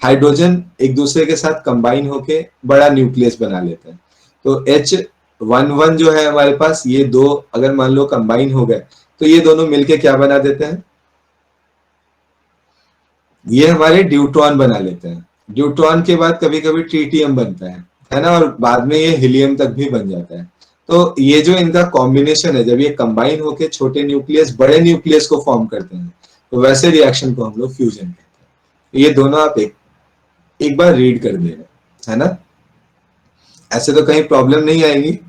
हाइड्रोजन एक दूसरे के साथ कंबाइन होके बड़ा न्यूक्लियस बना लेते हैं। तो H11 जो है हमारे पास, ये दो अगर मान लो कंबाइन हो गए तो ये दोनों मिलके क्या बना देते हैं, ये हमारे ड्यूट्रॉन बना लेते हैं। ड्यूट्रॉन के बाद कभी कभी ट्रीटियम बनता है ना? और बाद में ये हीलियम तक भी बन जाता है। तो ये जो इनका कॉम्बिनेशन है, जब ये कंबाइन होके छोटे न्यूक्लियस बड़े न्यूक्लियस को फॉर्म करते हैं तो वैसे रिएक्शन को हम लोग फ्यूजन कहते हैं। ये दोनों आप एक बार रीड कर देना, है ना? ऐसे तो कहीं प्रॉब्लम नहीं आएगी।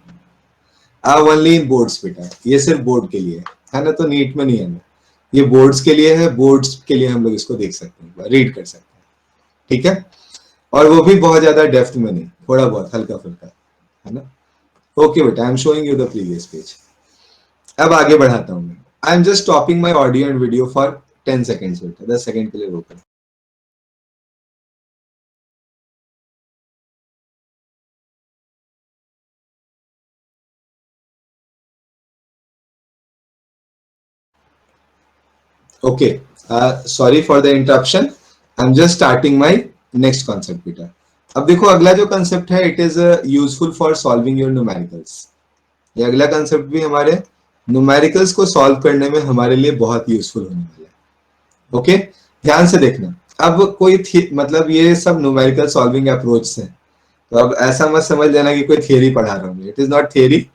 ओनली इन बोर्ड्स बेटा, ये सिर्फ बोर्ड के लिए है ना? तो नीट में नहीं आना, ये बोर्ड्स के लिए है। बोर्ड्स के लिए हम लोग इसको देख सकते हैं, रीड कर सकते हैं, ठीक है? और वो भी बहुत ज्यादा डेप्थ में नहीं, थोड़ा बहुत हल्का फुल्का, है ना? ओके बेटा, I am showing you the previous page. अब आगे बढ़ाता हूँ मैं। आई am just stopping my audio and video for 10 seconds बेटा, 10 सेकेंड के लिए रोक। Okay, sorry for the interruption, I am just starting my next concept बेटा। अब देखो अगला जो कंसेप्ट है, it is useful for solving your numericals. ये अगला कंसेप्ट भी हमारे न्यूमेरिकल्स को सॉल्व करने में हमारे लिए बहुत यूजफुल होने वाला है। ओके, ध्यान से देखना। अब कोई मतलब ये सब न्यूमेरिकल सॉल्विंग अप्रोच है, तो अब ऐसा मत समझ लेना कि कोई थियरी पढ़ा रहा हूँ, इट इज नॉट थियरी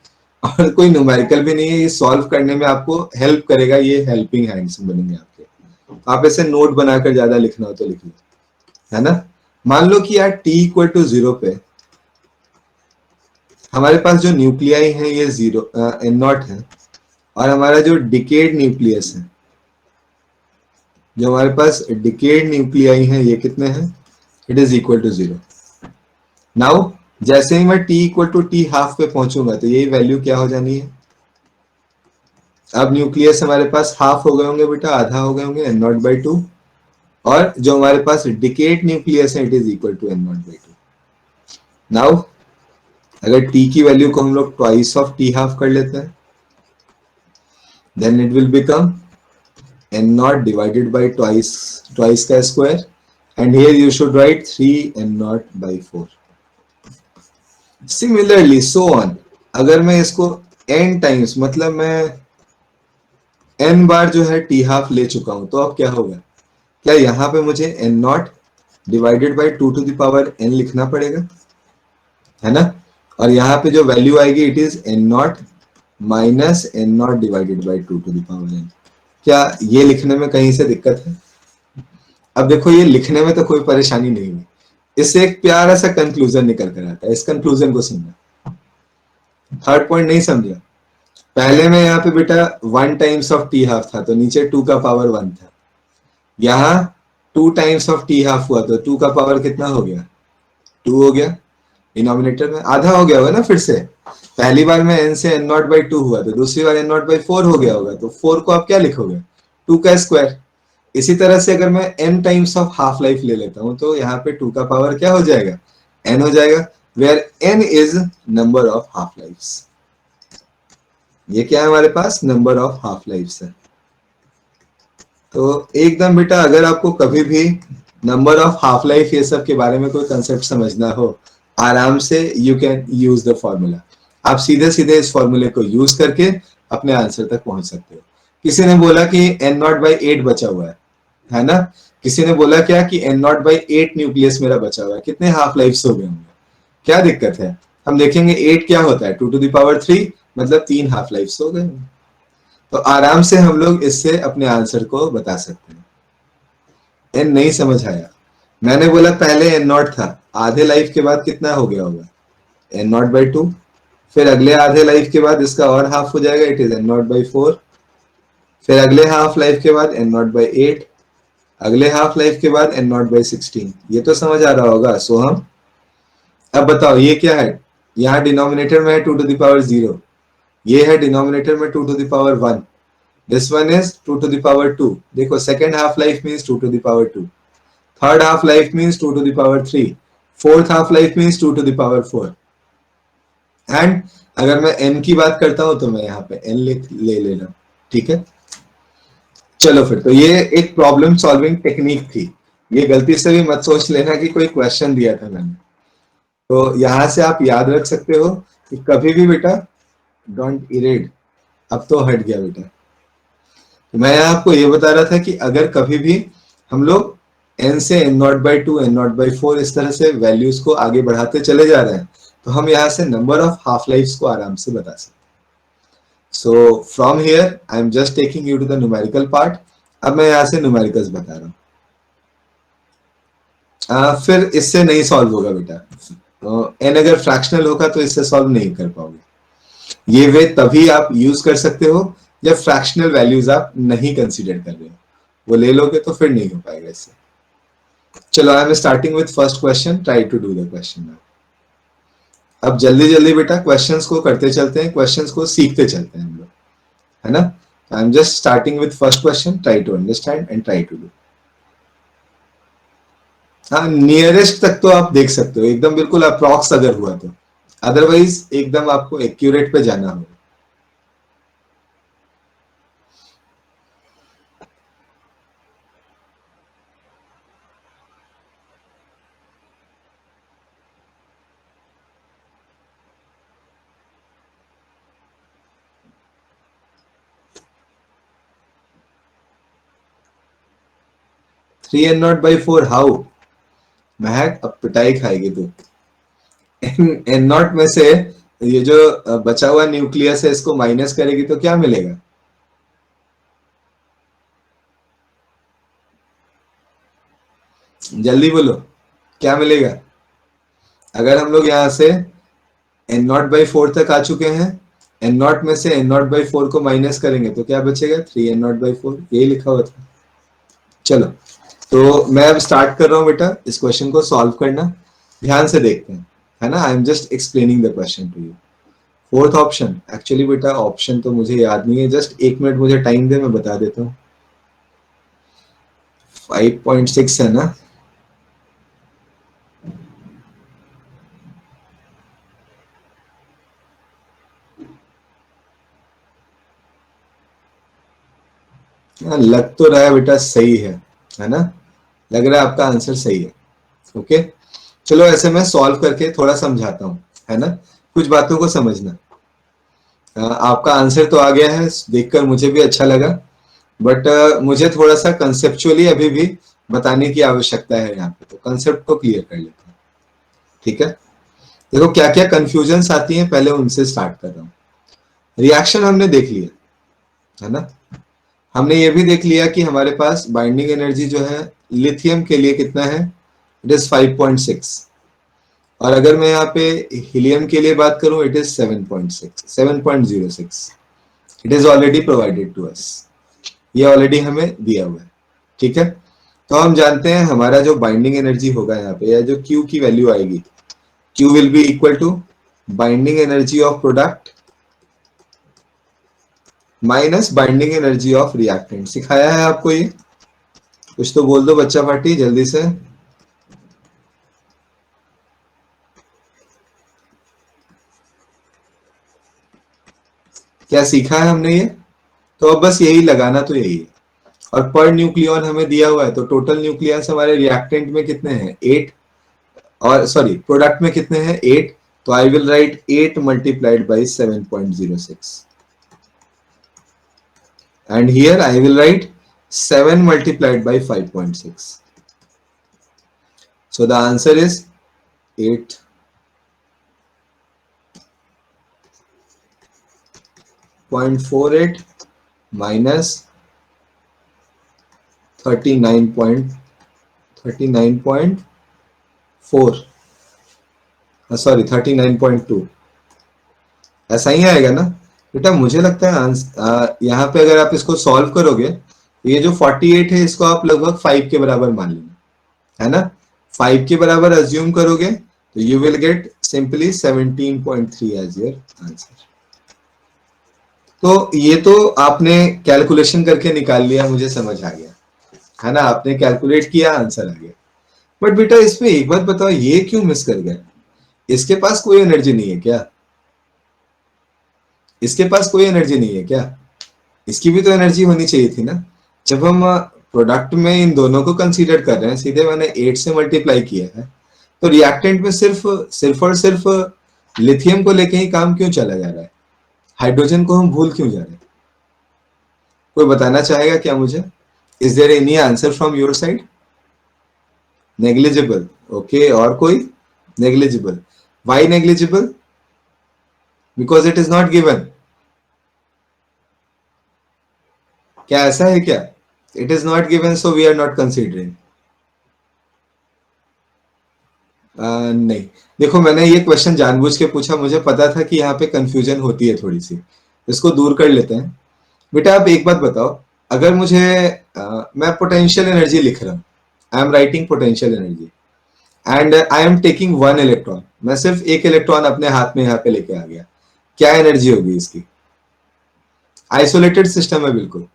और कोई न्यूमेरिकल भी नहीं है। ये सॉल्व करने में आपको हेल्प करेगा, ये हेल्पिंग हैंड्स बनेंगे आपके। आप ऐसे नोट बनाकर ज्यादा लिखना हो तो लिख लो, है ना? मान लो कि यार T=0 पे हमारे पास जो न्यूक्लियाई है ये 0 N0 है, और हमारा जो डिकेड न्यूक्लियस है, जो हमारे पास डिकेड न्यूक्लियाई है, ये कितने हैं? It is equal to 0। Now जैसे ही मैं T=T½ पे पहुंचूंगा तो यही वैल्यू क्या हो जानी है? अब न्यूक्लियस हमारे पास हाफ हो गए होंगे बेटा, आधा हो गए होंगे, N0/2, और जो हमारे पास डिकेड न्यूक्लियस है, it is equal to N0/2। Now अगर T की वैल्यू को हम लोग ट्वाइस ऑफ T½ कर लेते हैं, then it will become N0 divided by twice का square, and here you should write 3N0/4। Similarly so on, अगर मैं इसको n टाइम्स, मतलब मैं n बार जो है T½ ले चुका हूं, तो अब क्या होगा? क्या यहाँ पे मुझे N0 divided by 2 to the power n लिखना पड़ेगा, है ना? और यहाँ पे जो वैल्यू आएगी it is n naught minus n naught divided by 2 to the power n। क्या ये लिखने में कहीं से दिक्कत है? अब देखो ये लिखने में तो कोई परेशानी नहीं है, इससे एक प्यारा सा कंक्लूजन निकल कर आता है। इस कंक्लूजन को समझा, थर्ड पॉइंट नहीं समझा? पहले में यहाँ पे बेटा 1 टाइम्स ऑफ टी हाफ था तो नीचे 2 का पावर 1 था, यहाँ 2 टाइम्स ऑफ टी हाफ हुआ तो 2 का पावर कितना हो गया? 2 हो गया। डिनोमिनेटर में आधा हो गया होगा ना फिर से। पहली बार में n से n नॉट बाई 2 हुआ तो दूसरी बार n नॉट बाई 4 हो गया होगा, तो 4 को आप क्या लिखोगे? 2 का स्क्वायर। इसी तरह से अगर मैं n times of half life ले लेता हूं तो यहाँ पे 2 का पावर क्या हो जाएगा? n हो जाएगा, where n is number of half lifes. ये क्या है हमारे पास? नंबर ऑफ हाफ लाइफ्स है। तो एकदम बेटा अगर आपको कभी भी नंबर ऑफ हाफ लाइफ ये सब के बारे में कोई कंसेप्ट समझना हो, आराम से you can use the formula. आप सीधे सीधे इस फॉर्मूले को यूज करके अपने आंसर तक पहुंच सकते हो। किसी ने बोला कि n नॉट बाई 8 बचा हुआ है ना? किसी ने बोला क्या कि n नॉट बाई 8 न्यूक्लियस मेरा बचा हुआ है, कितने हाफ लाइफ्स हो गए होंगे? क्या दिक्कत है? हम देखेंगे 8 क्या होता है, 2 टू द पावर 3 मतलब 3 हाफ लाइफ्स हो गए। तो आराम से हम लोग इससे अपने आंसर को बता सकते हैं। एन नहीं समझ आया? मैंने बोला पहले एन नॉट था, आधे लाइफ के बाद कितना हो गया होगा? N naught by 2। फिर अगले आधे लाइफ के बाद इसका और हाफ हो जाएगा, it is n naught by 4। फिर अगले हाफ लाइफ के बाद एन नॉट बाई 8, अगले हाफ लाइफ के बाद एन नॉट बाई 16। ये तो समझ आ रहा होगा सोहम? अब बताओ ये क्या है? यहाँ डिनोमिनेटर में है 2 टू द पावर 0, ये है डिनोमिनेटर में 2 to the power 1, this one is 2 to the power 2। देखो second half life means 2 to the power 2, third half life means 2 to the power 3, fourth half life means 2 to the power 4। And अगर मैं n की बात करता हूं तो मैं यहाँ पे n ले लेना, ठीक है? चलो फिर, तो ये एक प्रॉब्लम सॉल्विंग टेक्निक थी, ये गलती से भी मत सोच लेना कि कोई क्वेश्चन दिया था मैंने। तो यहां से आप याद रख सकते हो कि कभी भी बेटा डोंट इरेड। अब तो हट गया बेटा। मैं आपको ये बता रहा था कि अगर कभी भी हम लोग n से n naught by 2 n naught by 4 इस तरह से वैल्यूज को आगे बढ़ाते चले जा रहे हैं तो हम यहाँ से नंबर ऑफ हाफ लाइफ्स को आराम से बता सकते हैं। So from here I am just taking you to the numerical part. अब मैं यहाँ से न्यूमेरिकल्स बता रहा हूँ। फिर इससे नहीं सॉल्व होगा बेटा। n अगर फ्रैक्शनल होगा तो इससे सॉल्व नहीं कर पाओगे। ये वे तभी आप यूज कर सकते हो जब फ्रैक्शनल वैल्यूज आप नहीं कंसीडर कर रहे हो, वो ले लोगे तो फिर नहीं हो पाएगा इससे। चलो I am starting with first question, try to do the question now. अब जल्दी जल्दी बेटा क्वेश्चंस को करते चलते हैं, क्वेश्चंस को सीखते चलते हैं हम लोग, है ना? I am just starting with first question, try to understand and try to do. हाँ, नियरेस्ट तक तो आप देख सकते हो, एकदम बिल्कुल अप्रॉक्स अगर हुआ तो, अदरवाइज एकदम आपको एक्यूरेट पे जाना होगा। Three n naught by 4 how? Mahak अब पिटाई खाएगी तू। एन नॉट में से ये जो बचा हुआ न्यूक्लियस है इसको माइनस करेगी तो क्या मिलेगा? जल्दी बोलो, क्या मिलेगा? अगर हम लोग यहां से एन नॉट बाई 4 तक आ चुके हैं, एन नॉट में से एन नॉट बाई 4 को माइनस करेंगे तो क्या बचेगा? 3 एन नॉट बाई 4, यही लिखा हुआ था। चलो, तो मैं अब स्टार्ट कर रहा हूं बेटा इस क्वेश्चन को सॉल्व करना। ध्यान से देखते हैं, है ना? I am just explaining the question to you. Fourth option, actually बेटा ऑप्शन तो मुझे याद नहीं है, जस्ट 1 मिनट मुझे टाइम दे, मैं बता देता हूँ। 5.6 है ना? लग तो रहा है बेटा सही है ना? लग रहा है आपका आंसर सही है। ओके, चलो ऐसे मैं सॉल्व करके थोड़ा समझाता हूँ, है ना? कुछ बातों को समझना। आपका आंसर तो आ गया है, देखकर मुझे भी अच्छा लगा, बट मुझे थोड़ा सा कंसेप्चुअली अभी भी बताने की आवश्यकता है यहाँ पे, तो कंसेप्ट को क्लियर कर लेते हैं, ठीक है? देखो क्या क्या कंफ्यूजन आती हैं, पहले उनसे स्टार्ट कर रहा हूँ। रिएक्शन हमने देख लिया है ना, हमने ये भी देख लिया कि हमारे पास बाइंडिंग एनर्जी जो है लिथियम के लिए कितना है, इट इज 5.6, और अगर मैं यहाँ पे हीलियम के लिए बात करूं it is 7.6, 7.06, it is already provided to us, ये ऑलरेडी हमें दिया हुआ है। ठीक है, तो हम जानते हैं हमारा जो बाइंडिंग एनर्जी होगा यहाँ पे, या जो Q की वैल्यू आएगी, Q will be equal to binding energy of product minus binding energy of reactant. सिखाया है आपको ये? कुछ तो बोल दो बच्चा पार्टी जल्दी से। क्या सीखा है हमने ये? तो अब बस यही लगाना, तो यही है। और पर न्यूक्लियन हमें दिया हुआ है, तो टोटल न्यूक्लियस हमारे रिएक्टेंट में कितने हैं, 8, और सॉरी प्रोडक्ट में कितने हैं, 8, तो I will right 8 multiplied by 7.06, and here I will write 7 multiplied by 5.6. So the answer is 8.48 minus 39.4, sorry 39.2, ऐसा ही आएगा ना बेटा? मुझे लगता है यहाँ पे अगर आप इसको सॉल्व करोगे तो ये जो 48 है इसको आप लगभग 5 के बराबर मान लेना, है ना? 5 के बराबर अज्यूम करोगे तो you will get simply 17.3 as your answer. तो ये तो आपने कैलकुलेशन करके निकाल लिया, मुझे समझ आ गया, है ना? आपने कैलकुलेट किया, आंसर आ गया। बट बेटा इसमें एक बात बताओ, ये क्यों मिस कर गया? इसके पास कोई एनर्जी नहीं है क्या? इसके पास कोई एनर्जी नहीं है क्या? इसकी भी तो एनर्जी होनी चाहिए थी ना। जब हम प्रोडक्ट में इन दोनों को कंसीडर कर रहे हैं, सीधे मैंने 8 से मल्टीप्लाई किया है, तो रिएक्टेंट में सिर्फ सिर्फ और सिर्फ लिथियम को लेके ही काम क्यों चला जा रहा है? हाइड्रोजन को हम भूल क्यों जा रहे हैं? कोई बताना चाहेगा क्या मुझे? Is there any answer from your side? Negligible, okay, और कोई? Negligible, why negligible? Because it is not given. क्या ऐसा है क्या? It is not given so we are not considering. नहीं, देखो मैंने ये क्वेश्चन जानबूझ के पूछा, मुझे पता था कि यहाँ पे कंफ्यूजन होती है थोड़ी सी, इसको दूर कर लेते हैं। बेटा आप एक बात बताओ, अगर मुझे मैं पोटेंशियल एनर्जी लिख रहा हूँ, आई am writing potential energy and I am taking 1 electron, मैं सिर्फ एक इलेक्ट्रॉन अपने हाथ में यहाँ पे लेके आ गया, क्या एनर्जी होगी इसकी? आइसोलेटेड सिस्टम है बिल्कुल,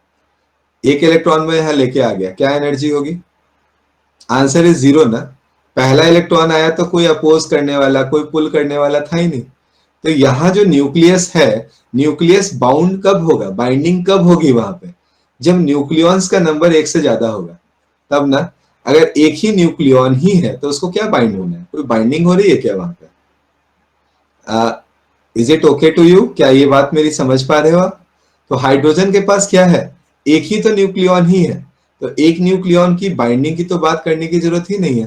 एक इलेक्ट्रॉन में यहाँ लेके आ गया, क्या एनर्जी होगी? आंसर इज जीरो ना। पहला इलेक्ट्रॉन आया तो कोई अपोज करने वाला, कोई पुल करने वाला था ही नहीं। तो यहाँ जो न्यूक्लियस है, न्यूक्लियस बाउंड कब होगा, बाइंडिंग कब होगी वहां पे? जब न्यूक्लियॉन्स का नंबर एक से ज्यादा होगा तब ना। अगर एक ही न्यूक्लियॉन ही है तो उसको क्या बाइंड होना है? कोई बाइंडिंग हो रही है क्या वहां पे? Is it okay to you? क्या ये बात मेरी समझ पा रहे हो आप? तो हाइड्रोजन के पास क्या है, एक ही तो न्यूक्लियॉन ही है, तो एक न्यूक्लियॉन की बाइंडिंग की तो बात करने की जरूरत ही नहीं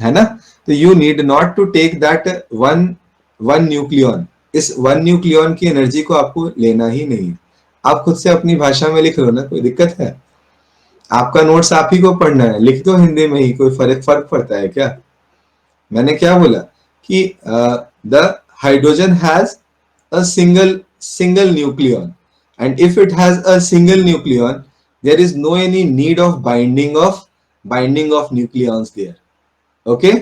है ना? तो you need not to take that one one nucleon, इस वन न्यूक्लियॉन की एनर्जी को आपको लेना ही नहीं है। आप खुद से अपनी भाषा में लिख लो ना, कोई दिक्कत है? आपका नोट्स आप ही को पढ़ना है, लिख दो हिंदी में ही, कोई फर्क पड़ता है क्या? मैंने क्या बोला कि the hydrogen has a single nucleon, and if it has a single nucleon there is no any need of binding of nucleons there. Okay,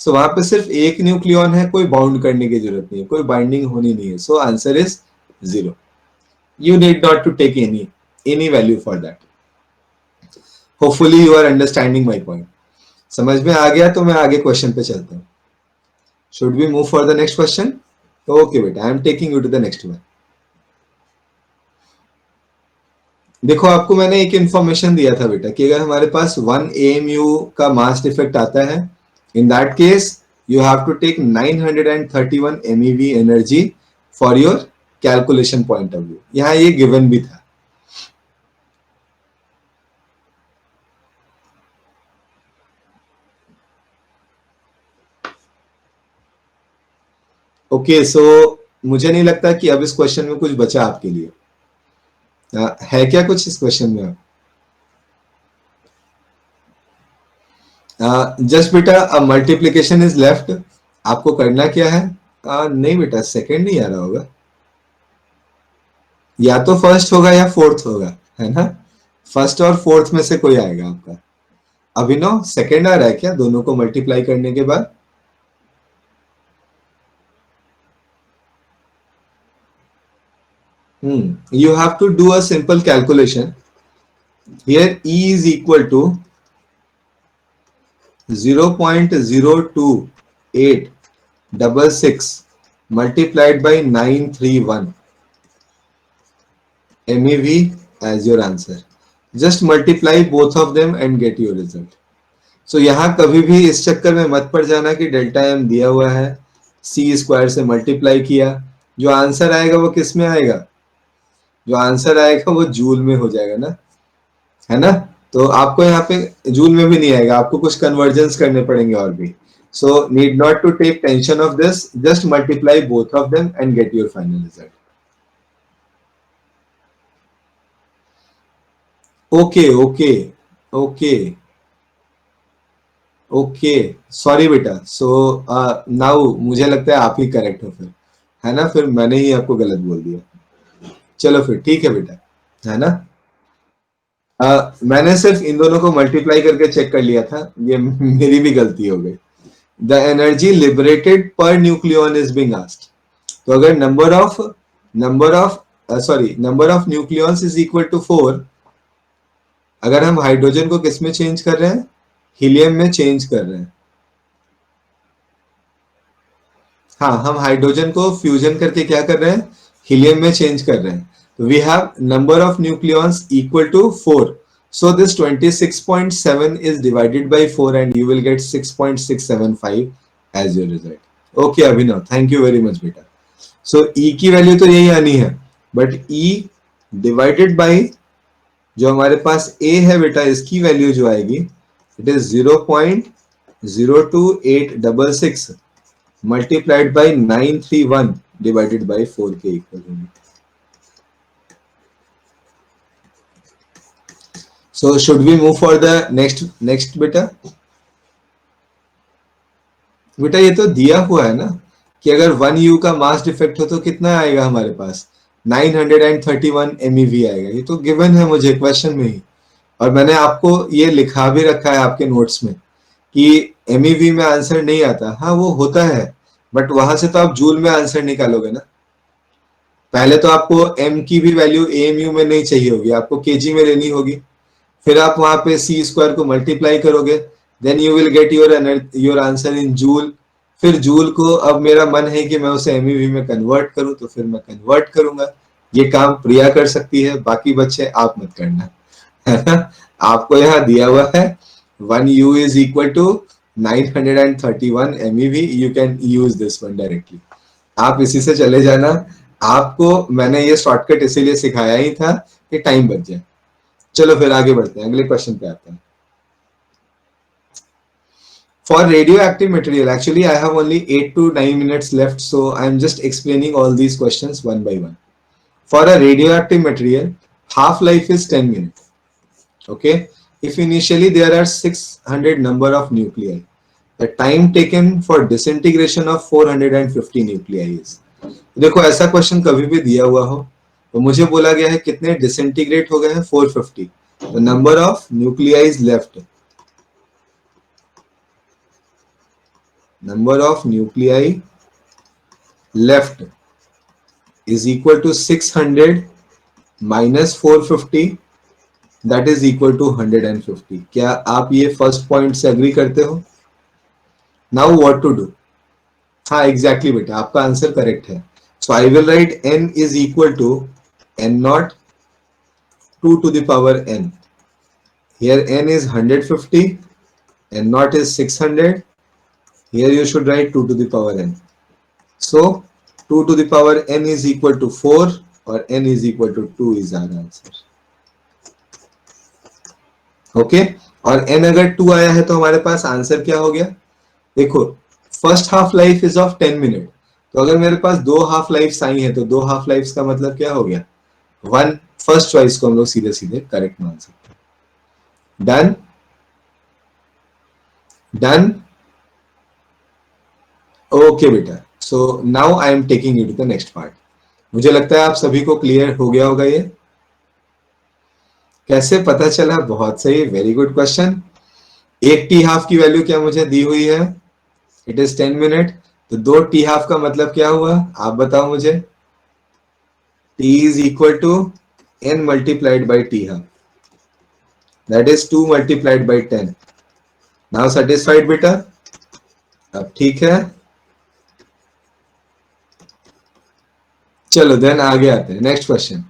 so वहां पे सिर्फ एक न्यूक्लियन है, कोई बाउंड करने की जरूरत नहीं है, कोई बाइंडिंग होनी नहीं है, so answer is zero. You need not to take any value for that. Hopefully you are understanding my point. समझ में आ गया तो मैं आगे क्वेश्चन पे चलता हूँ। Should we move for the next question? Okay बेटा, I am taking you to the next one. देखो आपको मैंने एक इंफॉर्मेशन दिया था बेटा कि अगर हमारे पास 1 AMU का मास डिफेक्ट आता है, in that case you have to take 931 MeV energy for your calculation point of view. यहाँ ये गिवन भी था। ओके, सो मुझे नहीं लगता कि अब इस क्वेश्चन में कुछ बचा आपके लिए। है क्या कुछ इस क्वेश्चन में? जस्ट बेटा मल्टीप्लीकेशन इज लेफ्ट। आपको करना क्या है? नहीं बेटा, सेकंड नहीं आ रहा होगा, या तो फर्स्ट होगा या फोर्थ होगा, है ना? फर्स्ट और फोर्थ में से कोई आएगा आपका। अभिनव, सेकंड आ रहा है क्या दोनों को मल्टीप्लाई करने के बाद? You have to do a simple calculation. Here E is equal to 0.02866 multiplied by 931 MeV as your answer. Just multiply both of them and get your result. So यहाँ कभी भी इस चक्कर में मत पड़ जाना कि डेल्टा एम दिया हुआ है, सी स्क्वायर से मल्टीप्लाई किया, जो आंसर आएगा वो किस में आएगा? जो आंसर आएगा वो जूल में हो जाएगा ना, है ना? तो आपको यहाँ पे जूल में भी नहीं आएगा, आपको कुछ कन्वर्जन्स करने पड़ेंगे और भी। So need not to take tension of this, just multiply both of them and get your final result. Okay okay okay okay, sorry बेटा। सो नाउ मुझे लगता है आप ही करेक्ट हो फिर, है ना? फिर मैंने ही आपको गलत बोल दिया। चलो फिर ठीक है बेटा, है ना? मैंने सिर्फ इन दोनों को मल्टीप्लाई करके चेक कर लिया था, ये मेरी भी गलती हो गई। The energy liberated per nucleon is being asked. तो अगर number of nucleons is equal to 4, अगर हम हाइड्रोजन को किस में चेंज कर रहे हैं? हीलियम में चेंज कर रहे हैं। हाँ, हम हाइड्रोजन को फ्यूजन करके क्या कर रहे हैं? हीलियम में चेंज कर रहे हैं। We have number of nucleons equal to 4, so this 26.7 is divided by 4 and you will get 6.675 as your result. Okay Abhinav, thank you very much बेटा। so E की वैल्यू तो यही आनी है, बट E डिवाइडेड बाय जो हमारे पास A है बेटा, इसकी वैल्यू जो आएगी it is 0.02866 multiplied by 931 divided by 4 के इक्वल होगी। So should we move for the next बेटा? बेटा ये तो दिया हुआ है ना कि अगर 1U का मास डिफेक्ट हो तो कितना आएगा हमारे पास? 931 MeV आएगा। ये तो गिवन है मुझे क्वेश्चन में ही, और मैंने आपको ये लिखा भी रखा है आपके नोट्स में कि MeV में आंसर नहीं आता। हाँ वो होता है, बट वहां से तो आप जूल में आंसर निकालोगे ना। पहले तो आपको M की भी वैल्यू AMU में नहीं चाहिए होगी, आपको kg में लेनी होगी। फिर आप वहां पे सी स्क्वायर को मल्टीप्लाई करोगे, then you will get your answer in joule. फिर जूल को अब मेरा मन है कि मैं उसे एमईवी में कन्वर्ट करूं, तो फिर मैं कन्वर्ट करूंगा। ये काम प्रिया कर सकती है, बाकी बच्चे आप मत करना, है ना? आपको यहाँ दिया हुआ है 1U is equal to 931 MeV, you can use this one directly। आप इसी से चले जाना। आपको मैंने ये शॉर्टकट इसीलिए सिखाया ही था कि टाइम बच जाए। चलो फिर आगे बढ़ते हैं, अगले क्वेश्चन पे आते हैं। For radioactive material, actually I have only 8 to 9 minutes left, so I am just explaining all these questions one by one. For a radioactive material, half life is 10 minutes. Okay, if initially there are 600 number of nuclei, the time taken for disintegration of 450 nuclei is। देखो ऐसा question कभी भी दिया हुआ हो तो मुझे बोला गया है कितने डिसइंटीग्रेट हो गए हैं? 450। The number of nuclei is left. Number of nuclei left is equal to 600 minus 450, that is equal to 150। क्या आप ये फर्स्ट पॉइंट से एग्री करते हो? Now what to do? हाँ एग्जैक्टली बेटा, आपका आंसर करेक्ट है। So I will write n is equal to n naught 2 to the power n। Here n is 150, n naught is 600, here you should write 2 to the power n। So 2 to the power n is equal to 4 और n is equal to 2 is our answer। Okay, और n अगर 2 आया है तो हमारे पास answer क्या हो गया? देखो first half life is of 10 minute, तो अगर मेरे पास 2 हाफ लाइफ्स आई हैं तो 2 हाफ लाइफ्स का मतलब क्या हो गया, 1 फर्स्ट चॉइस को हम लोग सीधे सीधे करेक्ट मान सकते हैं। डन डन ओके बेटा, so now I am taking you to the next part. मुझे लगता है आप सभी को क्लियर हो गया होगा ये। कैसे पता चला? बहुत सही, वेरी गुड क्वेश्चन। एक टी हाफ की वैल्यू क्या मुझे दी हुई है, इट इज 10 मिनट। तो 2 टी हाफ का मतलब क्या हुआ, आप बताओ मुझे। T is equal to n multiplied by t half, that is 2 multiplied by 10। Now satisfied बेटा? अब ठीक है, चलो देन आगे आते हैं, नेक्स्ट क्वेश्चन।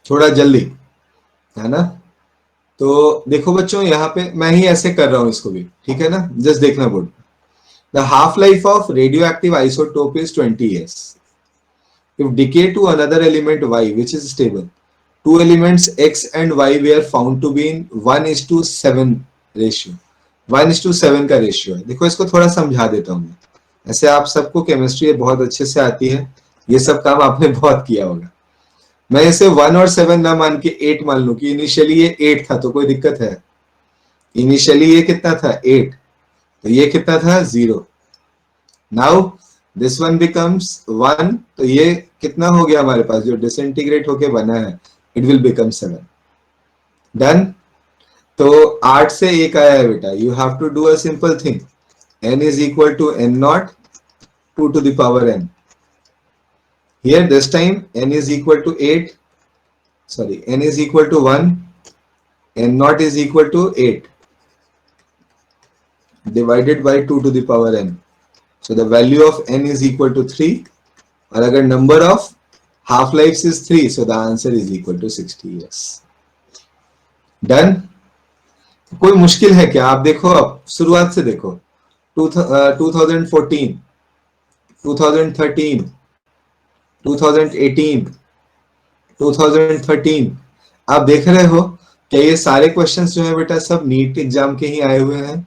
थोड़ा जल्दी, है ना? तो देखो बच्चों, यहाँ पे मैं ही ऐसे कर रहा हूं इसको भी, ठीक है ना? जस्ट देखना board. The half life of radioactive isotope is 20 years. If decay to another element y which is stable, two elements x and y were found to be in 1:7 ratio, 1:7 का रेशियो है। देखो इसको थोड़ा समझा देता हूँ मैं। ऐसे आप सबको केमिस्ट्री बहुत अच्छे से आती है, ये सब काम आपने बहुत किया होगा। मैं इसे 1 और 7 ना मान के 8 मान लूं कि इनिशियली ये 8 था, तो कोई दिक्कत है? इनिशियली ये कितना था, 8, तो ये कितना था, 0। नाउ दिस वन बिकम्स 1, तो ये कितना हो गया हमारे पास, जो डिसइंटीग्रेट होके बना है, इट विल बिकम 7। डन। तो 8 से 1 आया है बेटा, you have to do a simple thing, n is equal to n naught 2 to the power n. Here this time n is equal to 8, sorry, n is equal to 1, n naught is equal to 8 divided by 2 to the power n. So the value of n is equal to 3, और अगर number of half lives is 3, so the answer is equal to 60 years. Done? कोई मुश्किल है क्या? आप देखो, अब शुरुआत से देखो, 2014, 2013, 2018, 2013, आप देख रहे हो क्या ये सारे क्वेश्चंस जो है बेटा सब नीट एग्जाम के ही आए हुए हैं?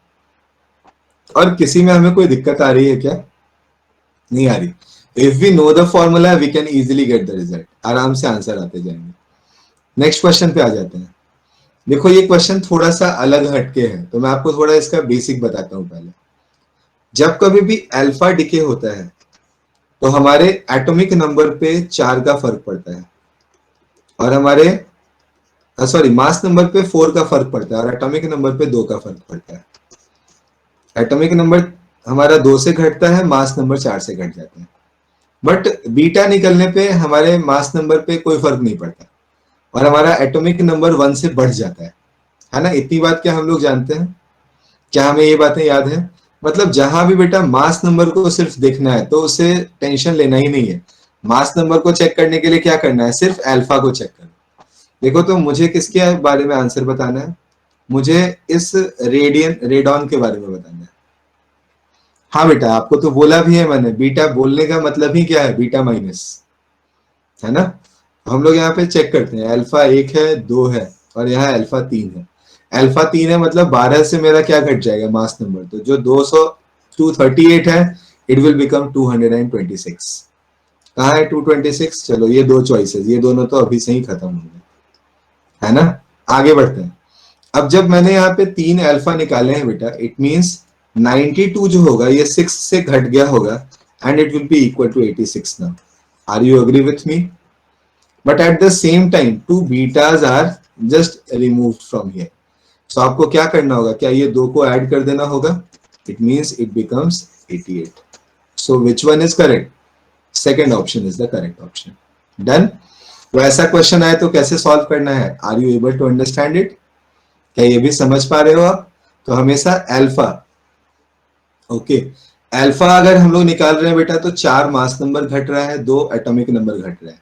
और किसी में हमें कोई दिक्कत आ रही है क्या? नहीं आ रही। If we know the formula we can easily get the result, आराम से आंसर आते जाएंगे। नेक्स्ट क्वेश्चन पे आ जाते हैं। देखो ये क्वेश्चन थोड़ा सा अलग हटके है, तो मैं आपको थोड़ा इसका बेसिक बताता हूं पहले। जब कभी भी अल्फा डिके होता है तो हमारे एटॉमिक नंबर पे 4 का फर्क पड़ता है, और हमारे सॉरी मास नंबर पे 4 का फर्क पड़ता है, और एटॉमिक नंबर पे 2 का फर्क पड़ता है। एटॉमिक नंबर हमारा 2 से घटता है, मास नंबर 4 से घट जाता है। बट बीटा निकलने पे हमारे मास नंबर पे कोई फर्क नहीं पड़ता, और हमारा एटॉमिक नंबर 1 से बढ़ जाता है ना? इतनी बात क्या हम लोग जानते हैं? क्या हमें ये बातें याद है? मतलब जहां भी बेटा मास नंबर को सिर्फ देखना है तो उसे टेंशन लेना ही नहीं है। मास नंबर को चेक करने के लिए क्या करना है, सिर्फ अल्फा को चेक करना। देखो, तो मुझे किसके बारे में आंसर बताना है? मुझे इस रेडॉन के बारे में बताना है। हाँ बेटा, आपको तो बोला भी है मैंने, बीटा बोलने का मतलब ही क्या है, बीटा माइनस, है ना? हम लोग यहाँ पे चेक करते हैं, अल्फा 1 है, 2 है, और यहाँ अल्फा 3 है। अल्फा 3 है मतलब 12 से मेरा क्या घट जाएगा, मास नंबर। तो जो 238 है, इट विल बिकम 226। कहाँ है 226? चलो ये 2 चॉइसेस, ये दोनों तो अभी से ही खत्म हो गए, है ना? आगे बढ़ते हैं। अब जब मैंने यहाँ पे 3 अल्फा निकाले हैं बेटा, इट मींस 92 जो होगा ये 6 से घट गया होगा, and it will be equal to 86 now. Are you agree with me? But at the same time 2 betas are just removed from here. So आपको क्या करना होगा, क्या ये 2 को ऐड कर देना होगा? It means it becomes 88। So which one is correct? Second option is the correct option. Done. तो ऐसा क्वेश्चन आए तो कैसे सॉल्व करना है? Are you able to understand it? क्या ये भी समझ पा रहे हो आप? तो हमेशा अल्फा, ओके, अल्फा अगर हम लोग निकाल रहे हैं बेटा तो 4 मास नंबर घट रहा है, 2 एटॉमिक नंबर घट रहा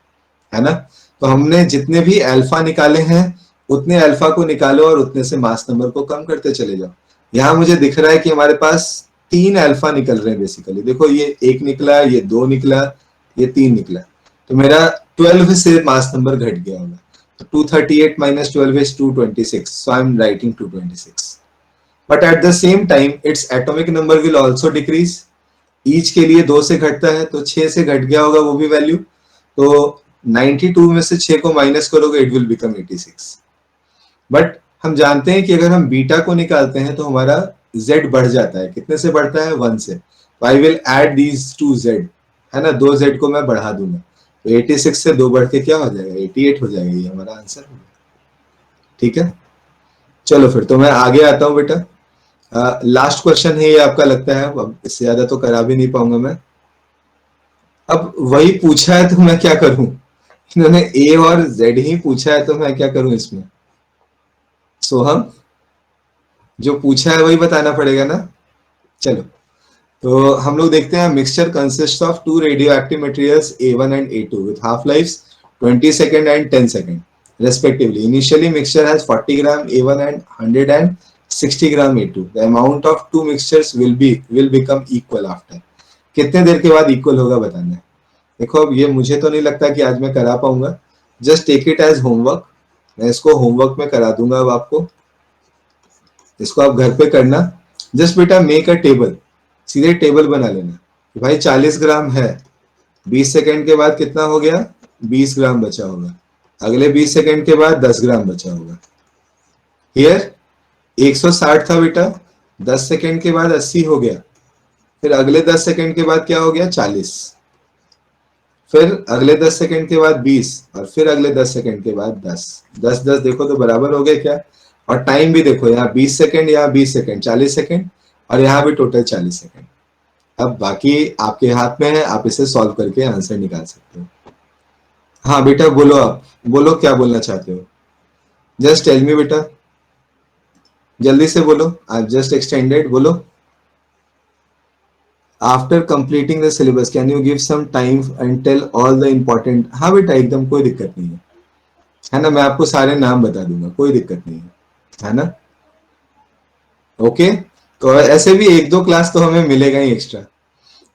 है ना? तो हमने जितने भी अल्फा निकाले हैं उतने अल्फा को निकालो और उतने से मास नंबर को कम करते चले जाओ। यहाँ मुझे दिख रहा है कि हमारे पास 3 अल्फा निकल रहे हैं बेसिकली। देखो ये 1 निकला, ये 2 निकला, ये 3 निकला, तो मेरा 12 से मास नंबर घट गया होगा। 238 minus 12 is 226. So I'm writing 226. But at the same time, its atomic number will also decrease. Each के लिए 2 से घटता है, तो 6 से घट गया होगा वो भी वैल्यू. तो 92 में से 6 को माइनस करोगे, इट विल बिकम 86. बट हम जानते हैं कि अगर हम बीटा को निकालते हैं तो हमारा z बढ़ जाता है. कितने से बढ़ता है? 1 से. तो I will add these to z, है ना, 2 z को मैं बढ़ा दूंगा. तो 86 से 2 बढ़ के क्या हो जाएगा? 88 हो जाएगा. ये हमारा आंसर होगा. ठीक है, चलो फिर तो मैं आगे आता हूं बेटा. लास्ट क्वेश्चन है ये आपका, लगता है. अब इससे ज्यादा तो करा भी नहीं पाऊंगा मैं. अब वही पूछा है तो मैं क्या करूं? इन्होंने a और z ही पूछा है तो मैं क्या करूं इसमें? सोहम, जो पूछा है वही बताना पड़ेगा ना. चलो, तो हम लोग देखते हैं. Mixture consist of two radioactive materials A1 and A2 with half life 20 second and 10 second respectively. Initially mixture has 40 gram A1 and 160 gram A2. The amount of two mixtures will become equal after. कितने देर के बाद equal होगा बताना है. देखो, अब ये मुझे तो नहीं लगता कि आज मैं करा पाऊंगा. Just take it as homework. मैं इसको होमवर्क में करा दूंगा. अब आपको इसको आप घर पे करना. जस्ट बेटा मेक अ टेबल. सीधे टेबल बना लेना कि भाई 40 ग्राम है, 20 सेकेंड के बाद कितना हो गया? 20 ग्राम बचा होगा. अगले 20 सेकेंड के बाद 10 ग्राम बचा होगा. हियर 160 था बेटा, 10 सेकेंड के बाद 80 हो गया. फिर अगले 10 सेकेंड के बाद क्या हो गया? 40. फिर अगले 10 सेकेंड के बाद 20 और फिर अगले 10 सेकेंड के बाद 10. 10 10 देखो तो बराबर हो गए क्या? और टाइम भी देखो, यहाँ 20 सेकेंड, यहाँ 20 सेकेंड, 40 सेकेंड, और यहाँ भी टोटल 40 सेकेंड. अब बाकी आपके हाथ में है, आप इसे सॉल्व करके आंसर निकाल सकते हो. हाँ बेटा बोलो, आप बोलो क्या बोलना चाहते हो. जस्ट टेल मी बेटा, जल्दी से बोलो. I just extended. बोलो. After completing the syllabus can you give some time and tell all the important. हाँ बेटा, एकदम कोई दिक्कत नहीं है ना. मैं आपको सारे नाम बता दूंगा, कोई दिक्कत नहीं है ना. ओके, तो ऐसे भी 1-2 क्लास तो हमें मिलेगा ही एक्स्ट्रा.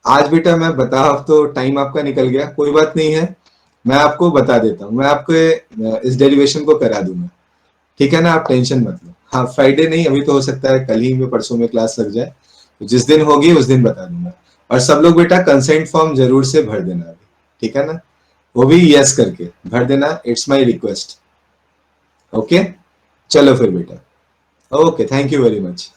आज बेटा मैं बता, अब तो टाइम आपका निकल गया, कोई बात नहीं है. मैं आपको बता देता हूँ, मैं आपको इस डेरिवेशन को करा दूंगा. ठीक है ना, आप टेंशन मत लो. हाँ, फ्राइडे नहीं, अभी तो हो सकता है कल ही में, परसों में क्लास लग जाए. तो जिस दिन होगी उस दिन बता दूंगा. और सब लोग बेटा कंसेंट फॉर्म जरूर से भर देना अभी. ठीक है ना, वो भी यस करके भर देना. It's my request. ओके, चलो फिर बेटा. Okay, thank you very much.